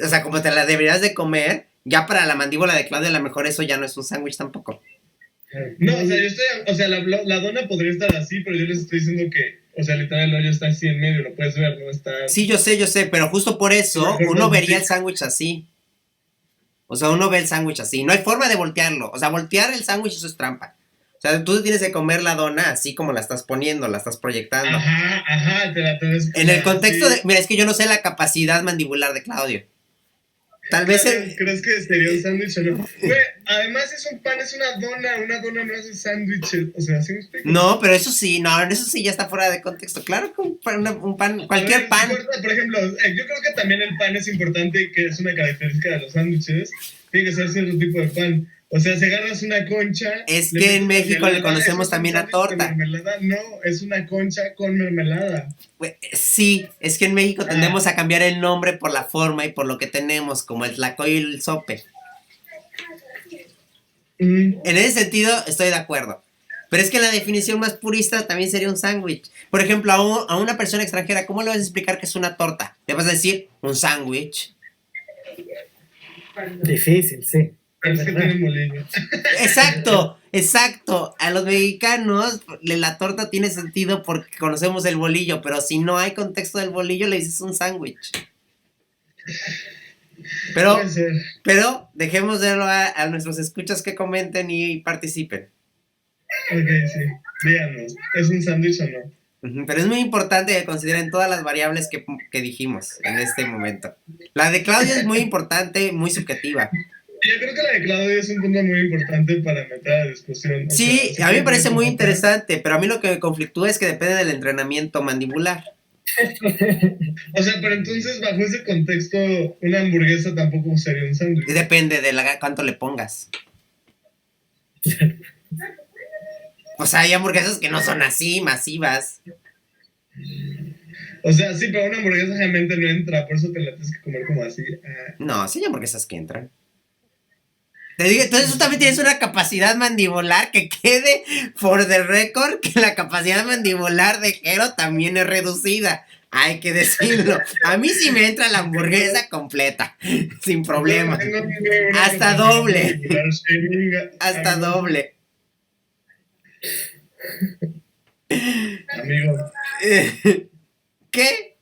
o sea, como te la deberías de comer, ya para la mandíbula de Claudia a lo mejor eso ya no es un sándwich tampoco. No, o sea, la dona podría estar así, pero yo les estoy diciendo que, o sea, literal el hoyo está así en medio, lo puedes ver, ¿no? Está... Sí, yo sé, pero justo por eso uno vería el sándwich así. O sea, uno ve el sándwich así. No hay forma de voltearlo. O sea, voltear el sándwich eso es trampa. O sea, tú tienes que comer la dona así como la estás poniendo, la estás proyectando. Ajá, te la tenés que... En el contexto de... Mira, es que yo no sé la capacidad mandibular de Claudio. Tal vez... ¿Crees que sería un sándwich o no? Güey, además es un pan, es una dona no hace sándwiches, o sea, ¿sí me explico? No, pero eso sí ya está fuera de contexto. Claro que un pan, cualquier pan... Por ejemplo, yo creo que también el pan es importante, que es una característica de los sándwiches, tiene que ser cierto tipo de pan. O sea, si agarras una concha... Es que en México le conocemos también a torta. No, es una concha con mermelada. Sí, es que en México tendemos a cambiar el nombre por la forma y por lo que tenemos, como el tlacoyo y el sope. En ese sentido, estoy de acuerdo. Pero es que la definición más purista también sería un sándwich. Por ejemplo, a una persona extranjera, ¿cómo le vas a explicar que es una torta? ¿Le vas a decir un sándwich? Difícil, sí. Pero es que tiene molino. Exacto. A los mexicanos la torta tiene sentido porque conocemos el bolillo, pero si no hay contexto del bolillo le dices un sándwich. Pero dejemos de a nuestros escuchas que comenten y participen. Ok, sí. Díganos, ¿es un sándwich o no? Pero es muy importante que consideren todas las variables que dijimos en este momento. La de Claudia es muy importante, muy subjetiva. Yo creo que la de Claudia es un punto muy importante para meter a discusión. Sí, a mí me parece muy interesante, pero a mí lo que me conflictúa es que depende del entrenamiento mandibular. O sea, pero entonces bajo ese contexto, una hamburguesa tampoco sería un sándwich. Depende de cuánto le pongas. O sea, hay hamburguesas que no son así, masivas. O sea, sí, pero una hamburguesa realmente no entra, por eso te la tienes que comer como así. No, sí hay hamburguesas que entran. Te digo, entonces tú también tienes una capacidad mandibular, que quede for the record que la capacidad mandibular de Jero también es reducida. Hay que decirlo. A mí sí me entra la hamburguesa completa, sin problema. Hasta doble. Hasta doble. Amigo. ¿Qué?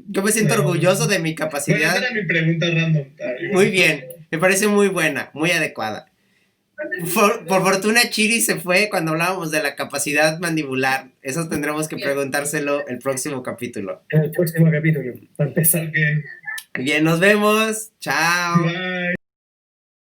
Yo me siento orgulloso de mi capacidad. Esa era mi pregunta random. Muy bien, me parece muy buena, muy adecuada. Por fortuna Chiri se fue cuando hablábamos de la capacidad mandibular. Eso tendremos que preguntárselo el próximo capítulo. En el próximo capítulo, para empezar. Okay. Bien, nos vemos. Chao. Bye.